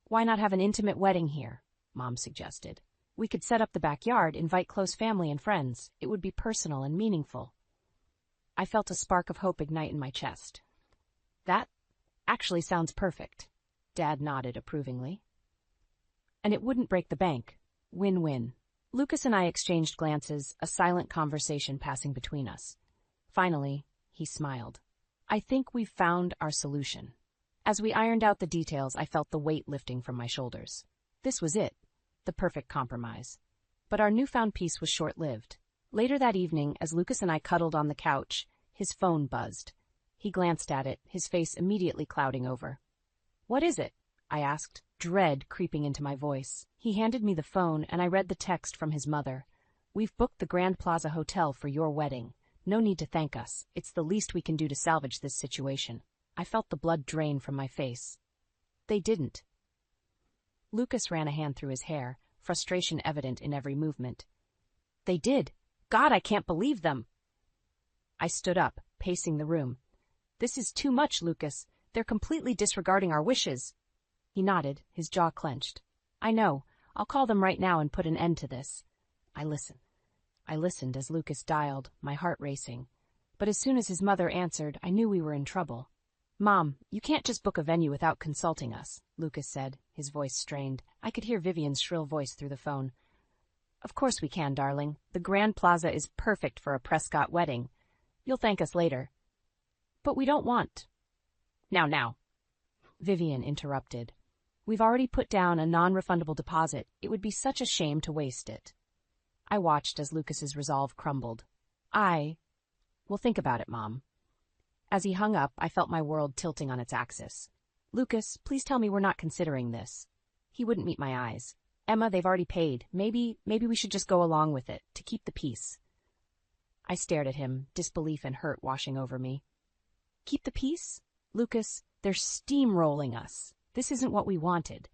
Why not have an intimate wedding here? Mom suggested. We could set up the backyard, invite close family and friends. It would be personal and meaningful. I felt a spark of hope ignite in my chest. That actually sounds perfect. Dad nodded approvingly. And it wouldn't break the bank. Win-win. Lucas and I exchanged glances, a silent conversation passing between us. Finally, he smiled. I think we've found our solution. As we ironed out the details, I felt the weight lifting from my shoulders. This was it, the perfect compromise. But our newfound peace was short-lived. Later that evening, as Lucas and I cuddled on the couch, his phone buzzed. He glanced at it, his face immediately clouding over. What is it? I asked, dread creeping into my voice. He handed me the phone, and I read the text from his mother. We've booked the Grand Plaza Hotel for your wedding. No need to thank us. It's the least we can do to salvage this situation. I felt the blood drain from my face. They didn't. Lucas ran a hand through his hair, frustration evident in every movement. They did. God, I can't believe them. I stood up, pacing the room. This is too much, Lucas. They're completely disregarding our wishes. He nodded, his jaw clenched. I know. I'll call them right now and put an end to this. I listened as Lucas dialed, my heart racing. But as soon as his mother answered, I knew we were in trouble. Mom, you can't just book a venue without consulting us, Lucas said, his voice strained. I could hear Vivian's shrill voice through the phone. Of course we can, darling. The Grand Plaza is perfect for a Prescott wedding. You'll thank us later. But we don't want. Now. Vivian interrupted. We've already put down a non-refundable deposit. It would be such a shame to waste it. I watched as Lucas's resolve crumbled. Well, think about it, Mom. As he hung up, I felt my world tilting on its axis. Lucas, please tell me we're not considering this. He wouldn't meet my eyes. Emma, they've already paid. Maybe we should just go along with it, to keep the peace. I stared at him, disbelief and hurt washing over me. Keep the peace? Lucas, they're steamrolling us. This isn't what we wanted.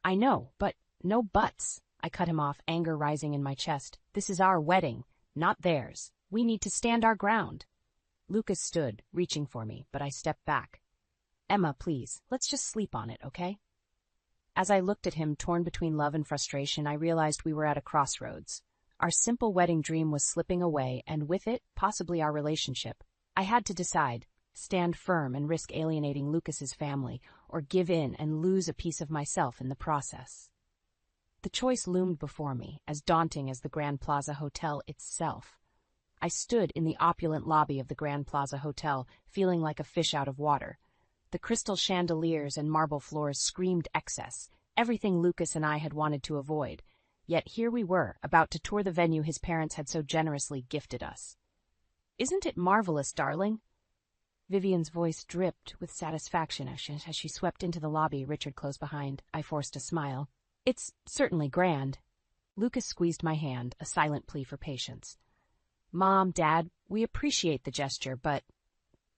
I know, but no buts. I cut him off, anger rising in my chest. This is our wedding, not theirs. We need to stand our ground. Lucas stood, reaching for me, but I stepped back. Emma, please, let's just sleep on it, okay? As I looked at him, torn between love and frustration, I realized we were at a crossroads. Our simple wedding dream was slipping away, and with it, possibly our relationship. I had to decide, stand firm and risk alienating Lucas's family, or give in and lose a piece of myself in the process. The choice loomed before me, as daunting as the Grand Plaza Hotel itself. I stood in the opulent lobby of the Grand Plaza Hotel, feeling like a fish out of water. The crystal chandeliers and marble floors screamed excess, everything Lucas and I had wanted to avoid. Yet here we were, about to tour the venue his parents had so generously gifted us. Isn't it marvelous, darling? Vivian's voice dripped with satisfaction as she swept into the lobby, Richard close behind. I forced a smile. It's certainly grand. Lucas squeezed my hand, a silent plea for patience. Mom, Dad, we appreciate the gesture, but...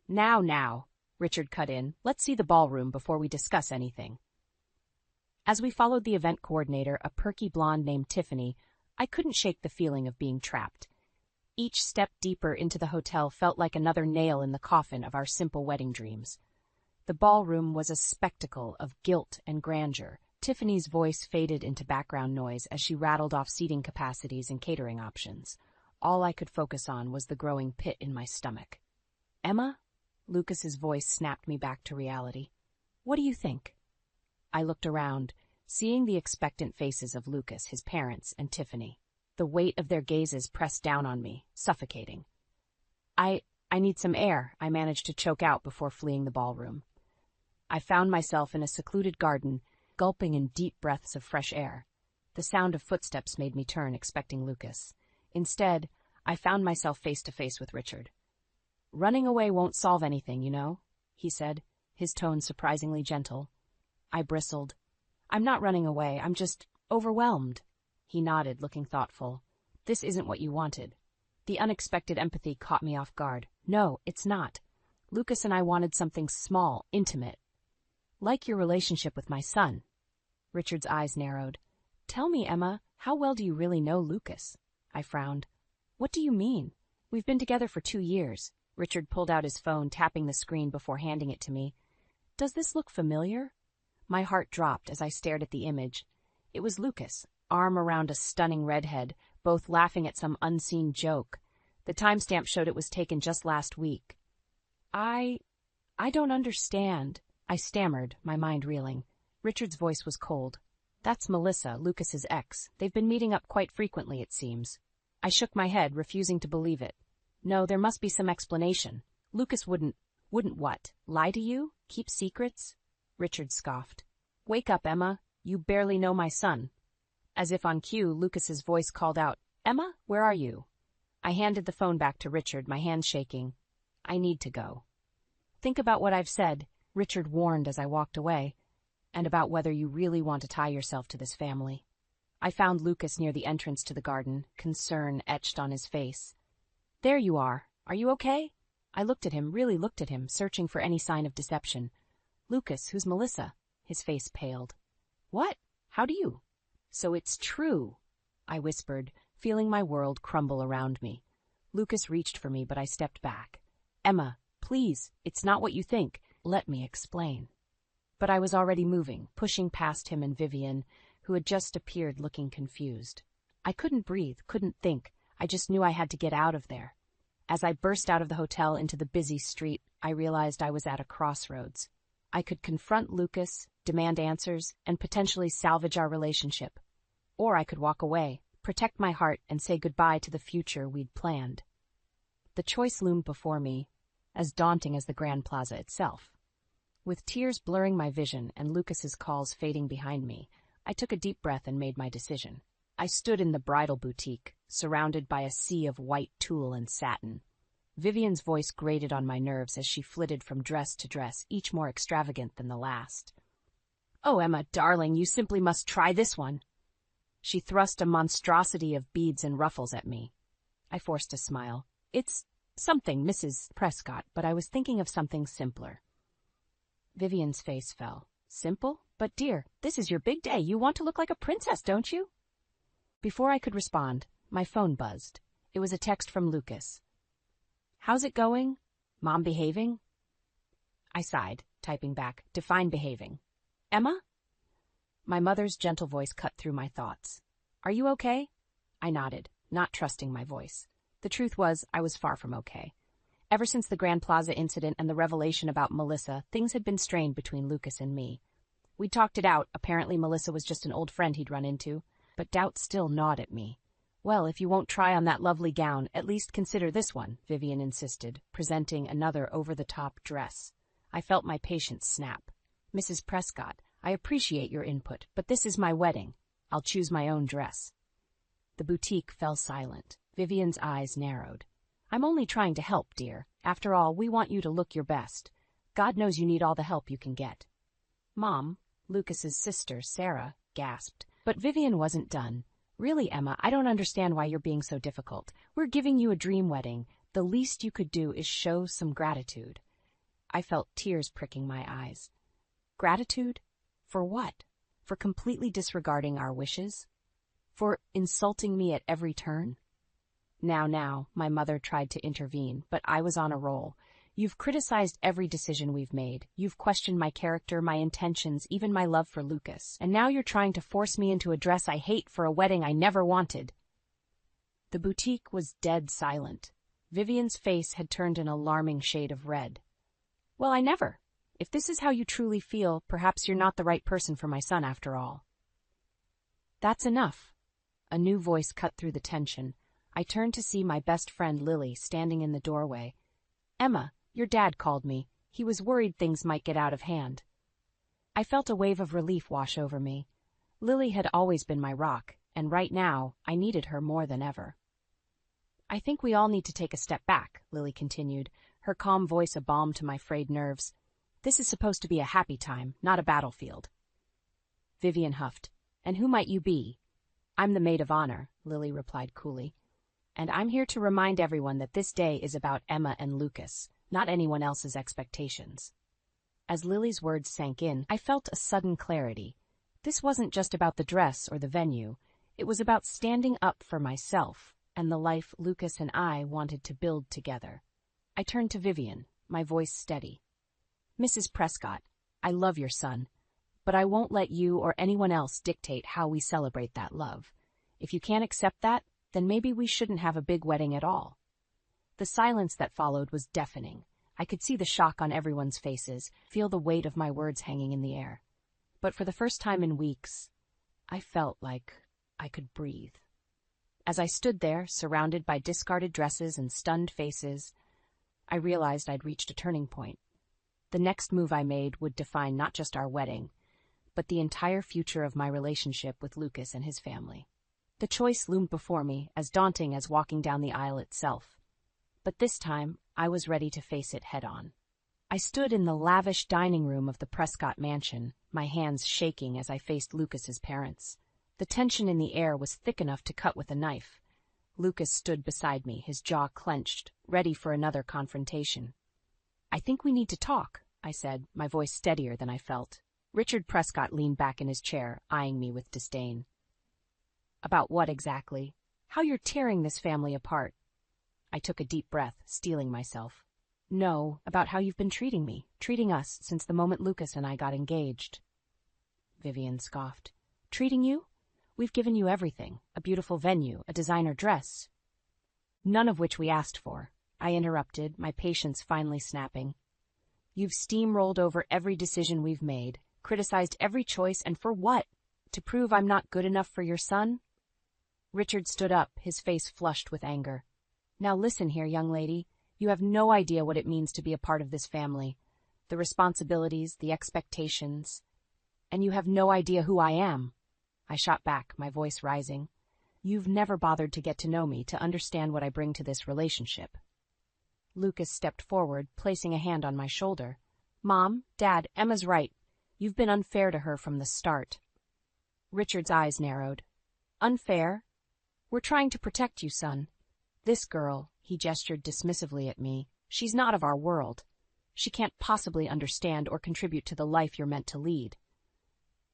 Now, Richard cut in. Let's see the ballroom before we discuss anything. As we followed the event coordinator, a perky blonde named Tiffany, I couldn't shake the feeling of being trapped. Each step deeper into the hotel felt like another nail in the coffin of our simple wedding dreams. The ballroom was a spectacle of gilt and grandeur. Tiffany's voice faded into background noise as she rattled off seating capacities and catering options. All I could focus on was the growing pit in my stomach. Emma? Lucas's voice snapped me back to reality. What do you think? I looked around, seeing the expectant faces of Lucas, his parents, and Tiffany. The weight of their gazes pressed down on me, suffocating. I need some air, I managed to choke out before fleeing the ballroom. I found myself in a secluded garden, gulping in deep breaths of fresh air. The sound of footsteps made me turn, expecting Lucas. Instead, I found myself face to face with Richard. Running away won't solve anything, you know, he said, his tone surprisingly gentle. I bristled. I'm not running away, I'm just overwhelmed. He nodded, looking thoughtful. This isn't what you wanted. The unexpected empathy caught me off guard. No, it's not. Lucas and I wanted something small, intimate. Like your relationship with my son. Richard's eyes narrowed. Tell me, Emma, how well do you really know Lucas? I frowned. What do you mean? We've been together for 2 years. Richard pulled out his phone, tapping the screen before handing it to me. Does this look familiar? My heart dropped as I stared at the image. It was Lucas, arm around a stunning redhead, both laughing at some unseen joke. The timestamp showed it was taken just last week. I don't understand, I stammered, my mind reeling. Richard's voice was cold. That's Melissa, Lucas's ex. They've been meeting up quite frequently, it seems. I shook my head, refusing to believe it. No, there must be some explanation. Lucas wouldn't what? Lie to you? Keep secrets? Richard scoffed. Wake up, Emma. You barely know my son. As if on cue, Lucas's voice called out, Emma, where are you? I handed the phone back to Richard, my hands shaking. I need to go. Think about what I've said, Richard warned as I walked away, and about whether you really want to tie yourself to this family. I found Lucas near the entrance to the garden, concern etched on his face. There you are. Are you okay? I looked at him, really looked at him, searching for any sign of deception. Lucas, who's Melissa? His face paled. What? How do you? So it's true, I whispered, feeling my world crumble around me. Lucas reached for me, but I stepped back. Emma, please, it's not what you think. Let me explain. But I was already moving, pushing past him and Vivian, who had just appeared looking confused. I couldn't breathe, couldn't think. I just knew I had to get out of there. As I burst out of the hotel into the busy street, I realized I was at a crossroads. I could confront Lucas, demand answers, and potentially salvage our relationship. Or I could walk away, protect my heart, and say goodbye to the future we'd planned. The choice loomed before me, as daunting as the Grand Plaza itself. With tears blurring my vision and Lucas's calls fading behind me, I took a deep breath and made my decision. I stood in the bridal boutique, surrounded by a sea of white tulle and satin. Vivian's voice grated on my nerves as she flitted from dress to dress, each more extravagant than the last. Oh, Emma, darling, you simply must try this one. She thrust a monstrosity of beads and ruffles at me. I forced a smile. It's something, Mrs. Prescott, but I was thinking of something simpler. Vivian's face fell. Simple? But dear, this is your big day. You want to look like a princess, don't you? Before I could respond, my phone buzzed. It was a text from Lucas. How's it going? Mom behaving? I sighed, typing back, define behaving. Emma? My mother's gentle voice cut through my thoughts. Are you okay? I nodded, not trusting my voice. The truth was, I was far from okay. Ever since the Grand Plaza incident and the revelation about Melissa, things had been strained between Lucas and me. We'd talked it out. Apparently Melissa was just an old friend he'd run into, but doubt still gnawed at me. Well, if you won't try on that lovely gown, at least consider this one, Vivian insisted, presenting another over-the-top dress. I felt my patience snap. Mrs. Prescott, I appreciate your input, but this is my wedding. I'll choose my own dress. The boutique fell silent. Vivian's eyes narrowed. I'm only trying to help, dear. After all, we want you to look your best. God knows you need all the help you can get. Mom, Lucas's sister, Sarah, gasped. But Vivian wasn't done. Really, Emma, I don't understand why you're being so difficult. We're giving you a dream wedding. The least you could do is show some gratitude. I felt tears pricking my eyes. Gratitude? For what? For completely disregarding our wishes? For insulting me at every turn? Now, my mother tried to intervene, but I was on a roll. You've criticized every decision we've made. You've questioned my character, my intentions, even my love for Lucas. And now you're trying to force me into a dress I hate for a wedding I never wanted. The boutique was dead silent. Vivian's face had turned an alarming shade of red. Well, I never. If this is how you truly feel, perhaps you're not the right person for my son after all. That's enough. A new voice cut through the tension. I turned to see my best friend Lily standing in the doorway. Emma, your dad called me. He was worried things might get out of hand. I felt a wave of relief wash over me. Lily had always been my rock, and right now I needed her more than ever. I think we all need to take a step back, Lily continued, her calm voice a balm to my frayed nerves. "This is supposed to be a happy time, not a battlefield." Vivian huffed. "And who might you be?" "I'm the maid of honor," Lily replied coolly. "And I'm here to remind everyone that this day is about Emma and Lucas, not anyone else's expectations." As Lily's words sank in, I felt a sudden clarity. This wasn't just about the dress or the venue. It was about standing up for myself and the life Lucas and I wanted to build together. I turned to Vivian, my voice steady. "Mrs. Prescott, I love your son, but I won't let you or anyone else dictate how we celebrate that love. If you can't accept that, then maybe we shouldn't have a big wedding at all." The silence that followed was deafening. I could see the shock on everyone's faces, feel the weight of my words hanging in the air. But for the first time in weeks, I felt like I could breathe. As I stood there, surrounded by discarded dresses and stunned faces, I realized I'd reached a turning point. The next move I made would define not just our wedding, but the entire future of my relationship with Lucas and his family. The choice loomed before me, as daunting as walking down the aisle itself. But this time, I was ready to face it head-on. I stood in the lavish dining room of the Prescott mansion, my hands shaking as I faced Lucas's parents. The tension in the air was thick enough to cut with a knife. Lucas stood beside me, his jaw clenched, ready for another confrontation. "I think we need to talk," I said, my voice steadier than I felt. Richard Prescott leaned back in his chair, eyeing me with disdain. "About what exactly? How you're tearing this family apart." I took a deep breath, steeling myself. "No, about how you've been treating us, since the moment Lucas and I got engaged." Vivian scoffed. "Treating you? We've given you everything, a beautiful venue, a designer dress." "None of which we asked for," I interrupted, my patience finally snapping. "You've steamrolled over every decision we've made, criticized every choice, and for what? To prove I'm not good enough for your son?" Richard stood up, his face flushed with anger. "Now listen here, young lady. You have no idea what it means to be a part of this family. The responsibilities, the expectations. And you have no idea who I am." I shot back, my voice rising. "You've never bothered to get to know me, to understand what I bring to this relationship." Lucas stepped forward, placing a hand on my shoulder. "Mom, Dad, Emma's right. You've been unfair to her from the start." Richard's eyes narrowed. "Unfair? We're trying to protect you, son. This girl," he gestured dismissively at me, "she's not of our world. She can't possibly understand or contribute to the life you're meant to lead."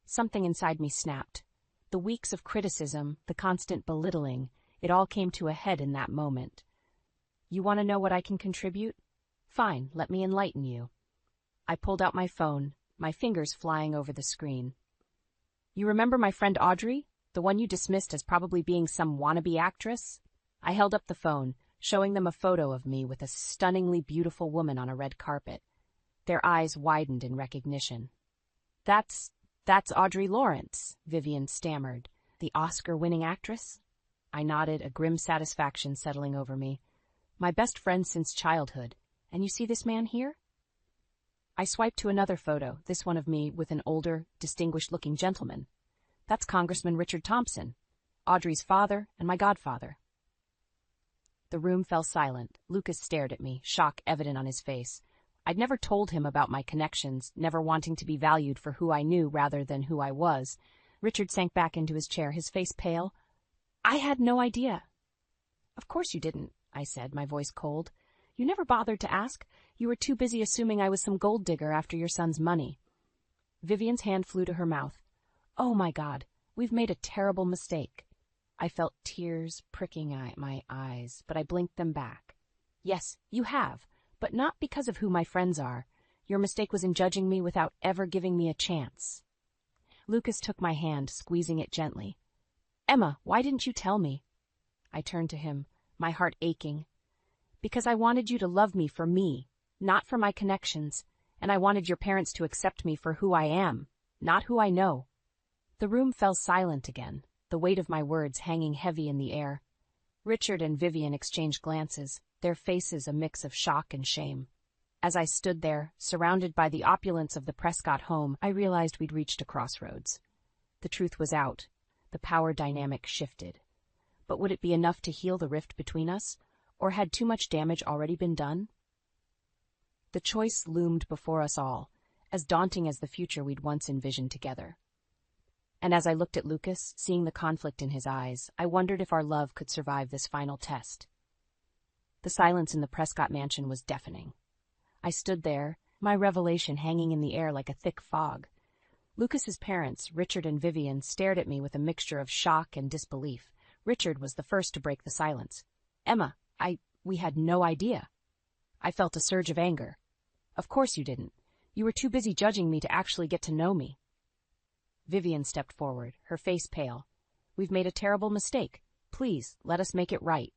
Something inside me snapped. The weeks of criticism, the constant belittling, it all came to a head in that moment. "You want to know what I can contribute? Fine, let me enlighten you." I pulled out my phone, my fingers flying over the screen. "You remember my friend Audrey? The one you dismissed as probably being some wannabe actress?" I held up the phone, showing them a photo of me with a stunningly beautiful woman on a red carpet. Their eyes widened in recognition. That's Audrey Lawrence," Vivian stammered. "The Oscar-winning actress?" I nodded, a grim satisfaction settling over me. "My best friend since childhood. And you see this man here?" I swiped to another photo, this one of me with an older, distinguished-looking gentleman. "That's Congressman Richard Thompson, Audrey's father and my godfather." The room fell silent. Lucas stared at me, shock evident on his face. I'd never told him about my connections, never wanting to be valued for who I knew rather than who I was. Richard sank back into his chair, his face pale. "I had no idea." "Of course you didn't," I said, my voice cold. "You never bothered to ask. You were too busy assuming I was some gold digger after your son's money." Vivian's hand flew to her mouth. "Oh my God, we've made a terrible mistake." I felt tears pricking at my eyes, but I blinked them back. "Yes, you have, but not because of who my friends are. Your mistake was in judging me without ever giving me a chance." Lucas took my hand, squeezing it gently. "Emma, why didn't you tell me?" I turned to him, my heart aching. "Because I wanted you to love me, not for my connections, and I wanted your parents to accept me for who I am, not who I know." The room fell silent again, the weight of my words hanging heavy in the air. Richard and Vivian exchanged glances, their faces a mix of shock and shame. As I stood there, surrounded by the opulence of the Prescott home, I realized we'd reached a crossroads. The truth was out. The power dynamic shifted. But would it be enough to heal the rift between us, or had too much damage already been done? The choice loomed before us all, as daunting as the future we'd once envisioned together. And as I looked at Lucas, seeing the conflict in his eyes, I wondered if our love could survive this final test. The silence in the Prescott mansion was deafening. I stood there, my revelation hanging in the air like a thick fog. Lucas's parents, Richard and Vivian, stared at me with a mixture of shock and disbelief. Richard was the first to break the silence. "Emma, we had no idea." I felt a surge of anger. "Of course you didn't. You were too busy judging me to actually get to know me." Vivian stepped forward, her face pale. "We've made a terrible mistake. Please, let us make it right."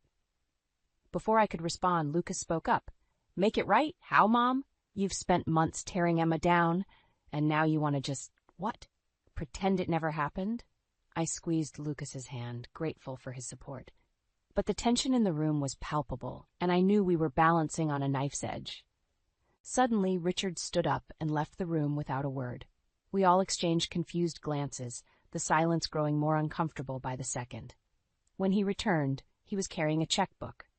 Before I could respond, Lucas spoke up. "Make it right? How, Mom? You've spent months tearing Emma down, and now you want to just, what? Pretend it never happened?" I squeezed Lucas's hand, grateful for his support. But the tension in the room was palpable, and I knew we were balancing on a knife's edge. Suddenly, Richard stood up and left the room without a word. We all exchanged confused glances, the silence growing more uncomfortable by the second. When he returned, he was carrying a checkbook.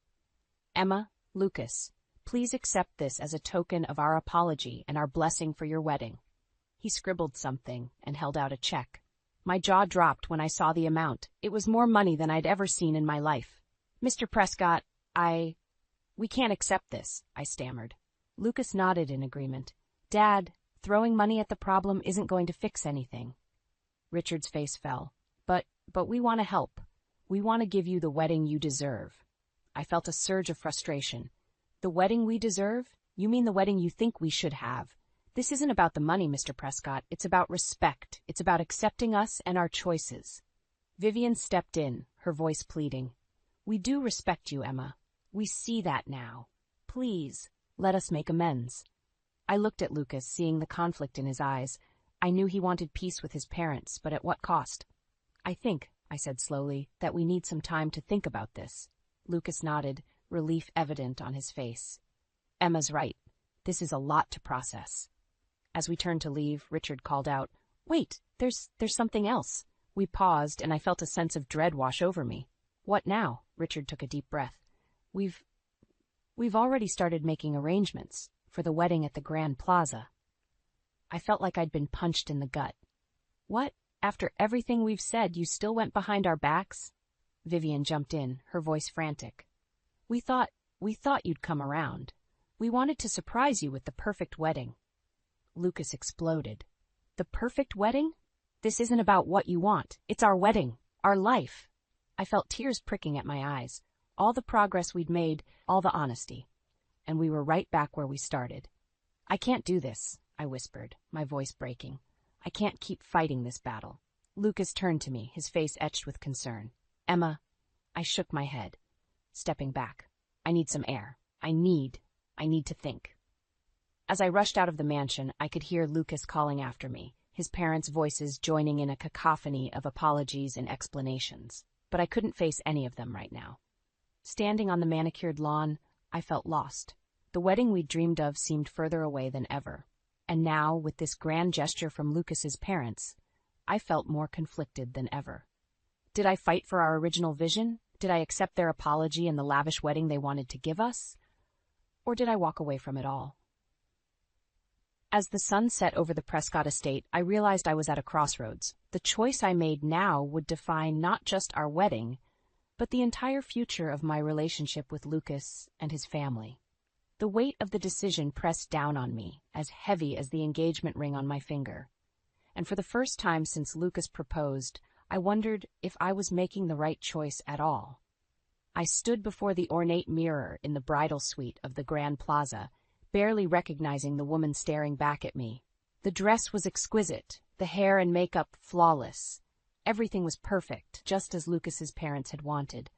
"Emma, Lucas, please accept this as a token of our apology and our blessing for your wedding." He scribbled something and held out a check. My jaw dropped when I saw the amount. It was more money than I'd ever seen in my life. "Mr. Prescott, we can't accept this," I stammered. Lucas nodded in agreement. "Dad, throwing money at the problem isn't going to fix anything." Richard's face fell. But we want to help. We want to give you the wedding you deserve." I felt a surge of frustration. "The wedding we deserve? You mean the wedding you think we should have? This isn't about the money, Mr. Prescott. It's about respect. It's about accepting us and our choices." Vivian stepped in, her voice pleading. "We do respect you, Emma. We see that now. Please, let us make amends." I looked at Lucas, seeing the conflict in his eyes. I knew he wanted peace with his parents, but at what cost? "I think," I said slowly, "that we need some time to think about this." Lucas nodded, relief evident on his face. "Emma's right. This is a lot to process." As we turned to leave, Richard called out, "Wait, there's something else." We paused, and I felt a sense of dread wash over me. "What now?" Richard took a deep breath. We've already started making arrangements for the wedding at the Grand Plaza." I felt like I'd been punched in the gut. "What? After everything we've said, you still went behind our backs?" Vivian jumped in, her voice frantic. We thought you'd come around. We wanted to surprise you with the perfect wedding." Lucas exploded. "The perfect wedding? This isn't about what you want. It's our wedding, our life." I felt tears pricking at my eyes. All the progress we'd made, all the honesty. And we were right back where we started. "I can't do this," I whispered, my voice breaking. "I can't keep fighting this battle." Lucas turned to me, his face etched with concern. "Emma," I shook my head, stepping back. "I need some air. I need to think." As I rushed out of the mansion, I could hear Lucas calling after me, his parents' voices joining in a cacophony of apologies and explanations. But I couldn't face any of them right now. Standing on the manicured lawn, I felt lost. The wedding we'd dreamed of seemed further away than ever. And now, with this grand gesture from Lucas's parents, I felt more conflicted than ever. Did I fight for our original vision? Did I accept their apology and the lavish wedding they wanted to give us? Or did I walk away from it all? As the sun set over the Prescott estate, I realized I was at a crossroads. The choice I made now would define not just our wedding, but the entire future of my relationship with Lucas and his family. The weight of the decision pressed down on me, as heavy as the engagement ring on my finger. And for the first time since Lucas proposed, I wondered if I was making the right choice at all. I stood before the ornate mirror in the bridal suite of the Grand Plaza, barely recognizing the woman staring back at me. The dress was exquisite, the hair and makeup flawless. Everything was perfect, just as Lucas's parents had wanted.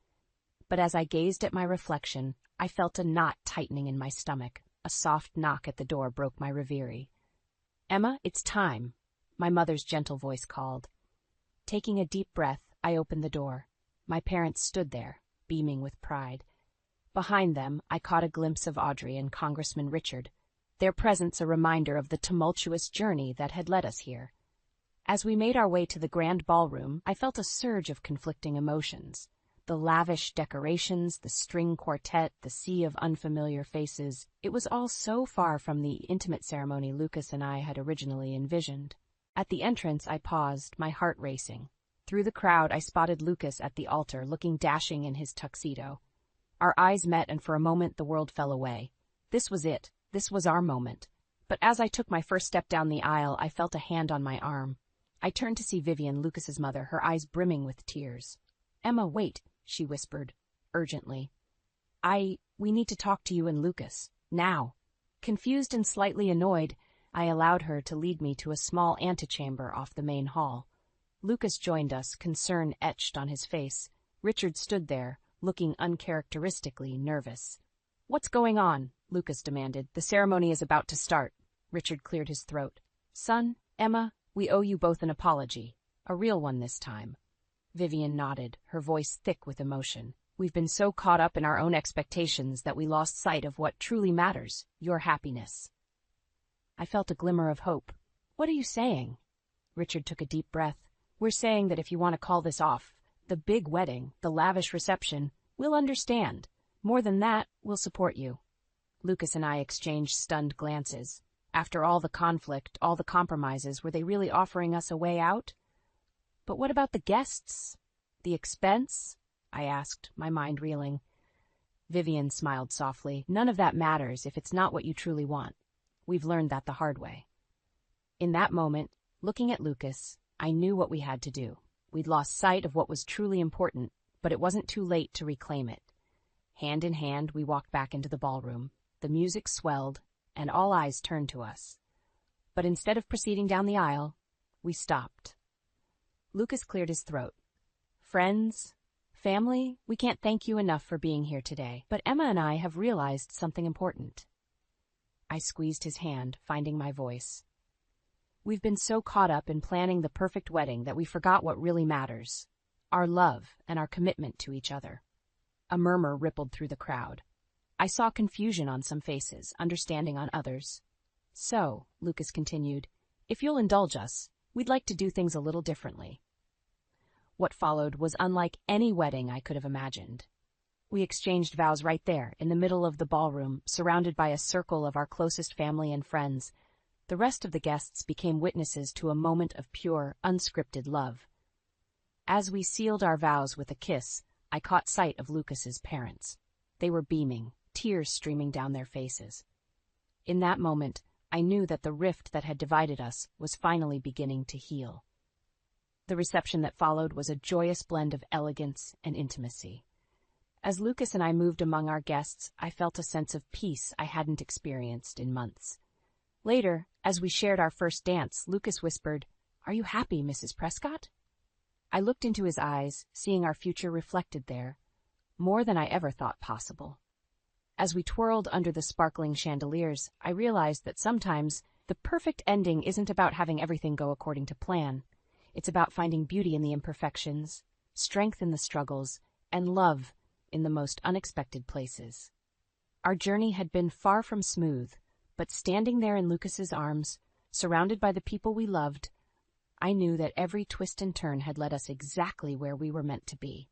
But as I gazed at my reflection, I felt a knot tightening in my stomach. A soft knock at the door broke my reverie. "Emma, it's time," my mother's gentle voice called. Taking a deep breath, I opened the door. My parents stood there, beaming with pride. Behind them, I caught a glimpse of Audrey and Congressman Richard, their presence a reminder of the tumultuous journey that had led us here. As we made our way to the grand ballroom, I felt a surge of conflicting emotions. The The lavish decorations, the string quartet, the sea of unfamiliar faces, it was all so far from the intimate ceremony Lucas and I had originally envisioned. At the entrance, I paused, my heart racing. Through the crowd, I spotted Lucas at the altar, looking dashing in his tuxedo. Our eyes met, and for a moment the world fell away. This was it. This was our moment. But as I took my first step down the aisle, I felt a hand on my arm. I turned to see Vivian, Lucas's mother, her eyes brimming with tears. "Emma, wait," she whispered, urgently. We need to talk to you and Lucas. Now." Confused and slightly annoyed, I allowed her to lead me to a small antechamber off the main hall. Lucas joined us, concern etched on his face. Richard stood there, looking uncharacteristically nervous. "What's going on?" Lucas demanded. "The ceremony is about to start." Richard cleared his throat. "Son, Emma, we owe you both an apology. A real one this time." Vivian nodded, her voice thick with emotion. "We've been so caught up in our own expectations that we lost sight of what truly matters, your happiness." I felt a glimmer of hope. "What are you saying?" Richard took a deep breath. "We're saying that if you want to call this off, the big wedding, the lavish reception, we'll understand. More than that, we'll support you." Lucas and I exchanged stunned glances. After all the conflict, all the compromises, were they really offering us a way out? "But what about the guests? The expense?" I asked, my mind reeling. Vivian smiled softly. "None of that matters if it's not what you truly want. We've learned that the hard way." In that moment, looking at Lucas, I knew what we had to do. We'd lost sight of what was truly important, but it wasn't too late to reclaim it. Hand in hand, we walked back into the ballroom. The music swelled, and all eyes turned to us. But instead of proceeding down the aisle, we stopped. Lucas cleared his throat. "Friends, family, we can't thank you enough for being here today, but Emma and I have realized something important." I squeezed his hand, finding my voice. "We've been so caught up in planning the perfect wedding that we forgot what really matters, our love and our commitment to each other." A murmur rippled through the crowd. I saw confusion on some faces, understanding on others. "So," Lucas continued, "if you'll indulge us, we'd like to do things a little differently." What followed was unlike any wedding I could have imagined. We exchanged vows right there, in the middle of the ballroom, surrounded by a circle of our closest family and friends. The rest of the guests became witnesses to a moment of pure, unscripted love. As we sealed our vows with a kiss, I caught sight of Lucas's parents. They were beaming, tears streaming down their faces. In that moment, I knew that the rift that had divided us was finally beginning to heal. The reception that followed was a joyous blend of elegance and intimacy. As Lucas and I moved among our guests, I felt a sense of peace I hadn't experienced in months. Later, as we shared our first dance, Lucas whispered, "Are you happy, Mrs. Prescott?" I looked into his eyes, seeing our future reflected there, more than I ever thought possible. As we twirled under the sparkling chandeliers, I realized that sometimes the perfect ending isn't about having everything go according to plan. It's about finding beauty in the imperfections, strength in the struggles, and love in the most unexpected places. Our journey had been far from smooth, but standing there in Lucas's arms, surrounded by the people we loved, I knew that every twist and turn had led us exactly where we were meant to be.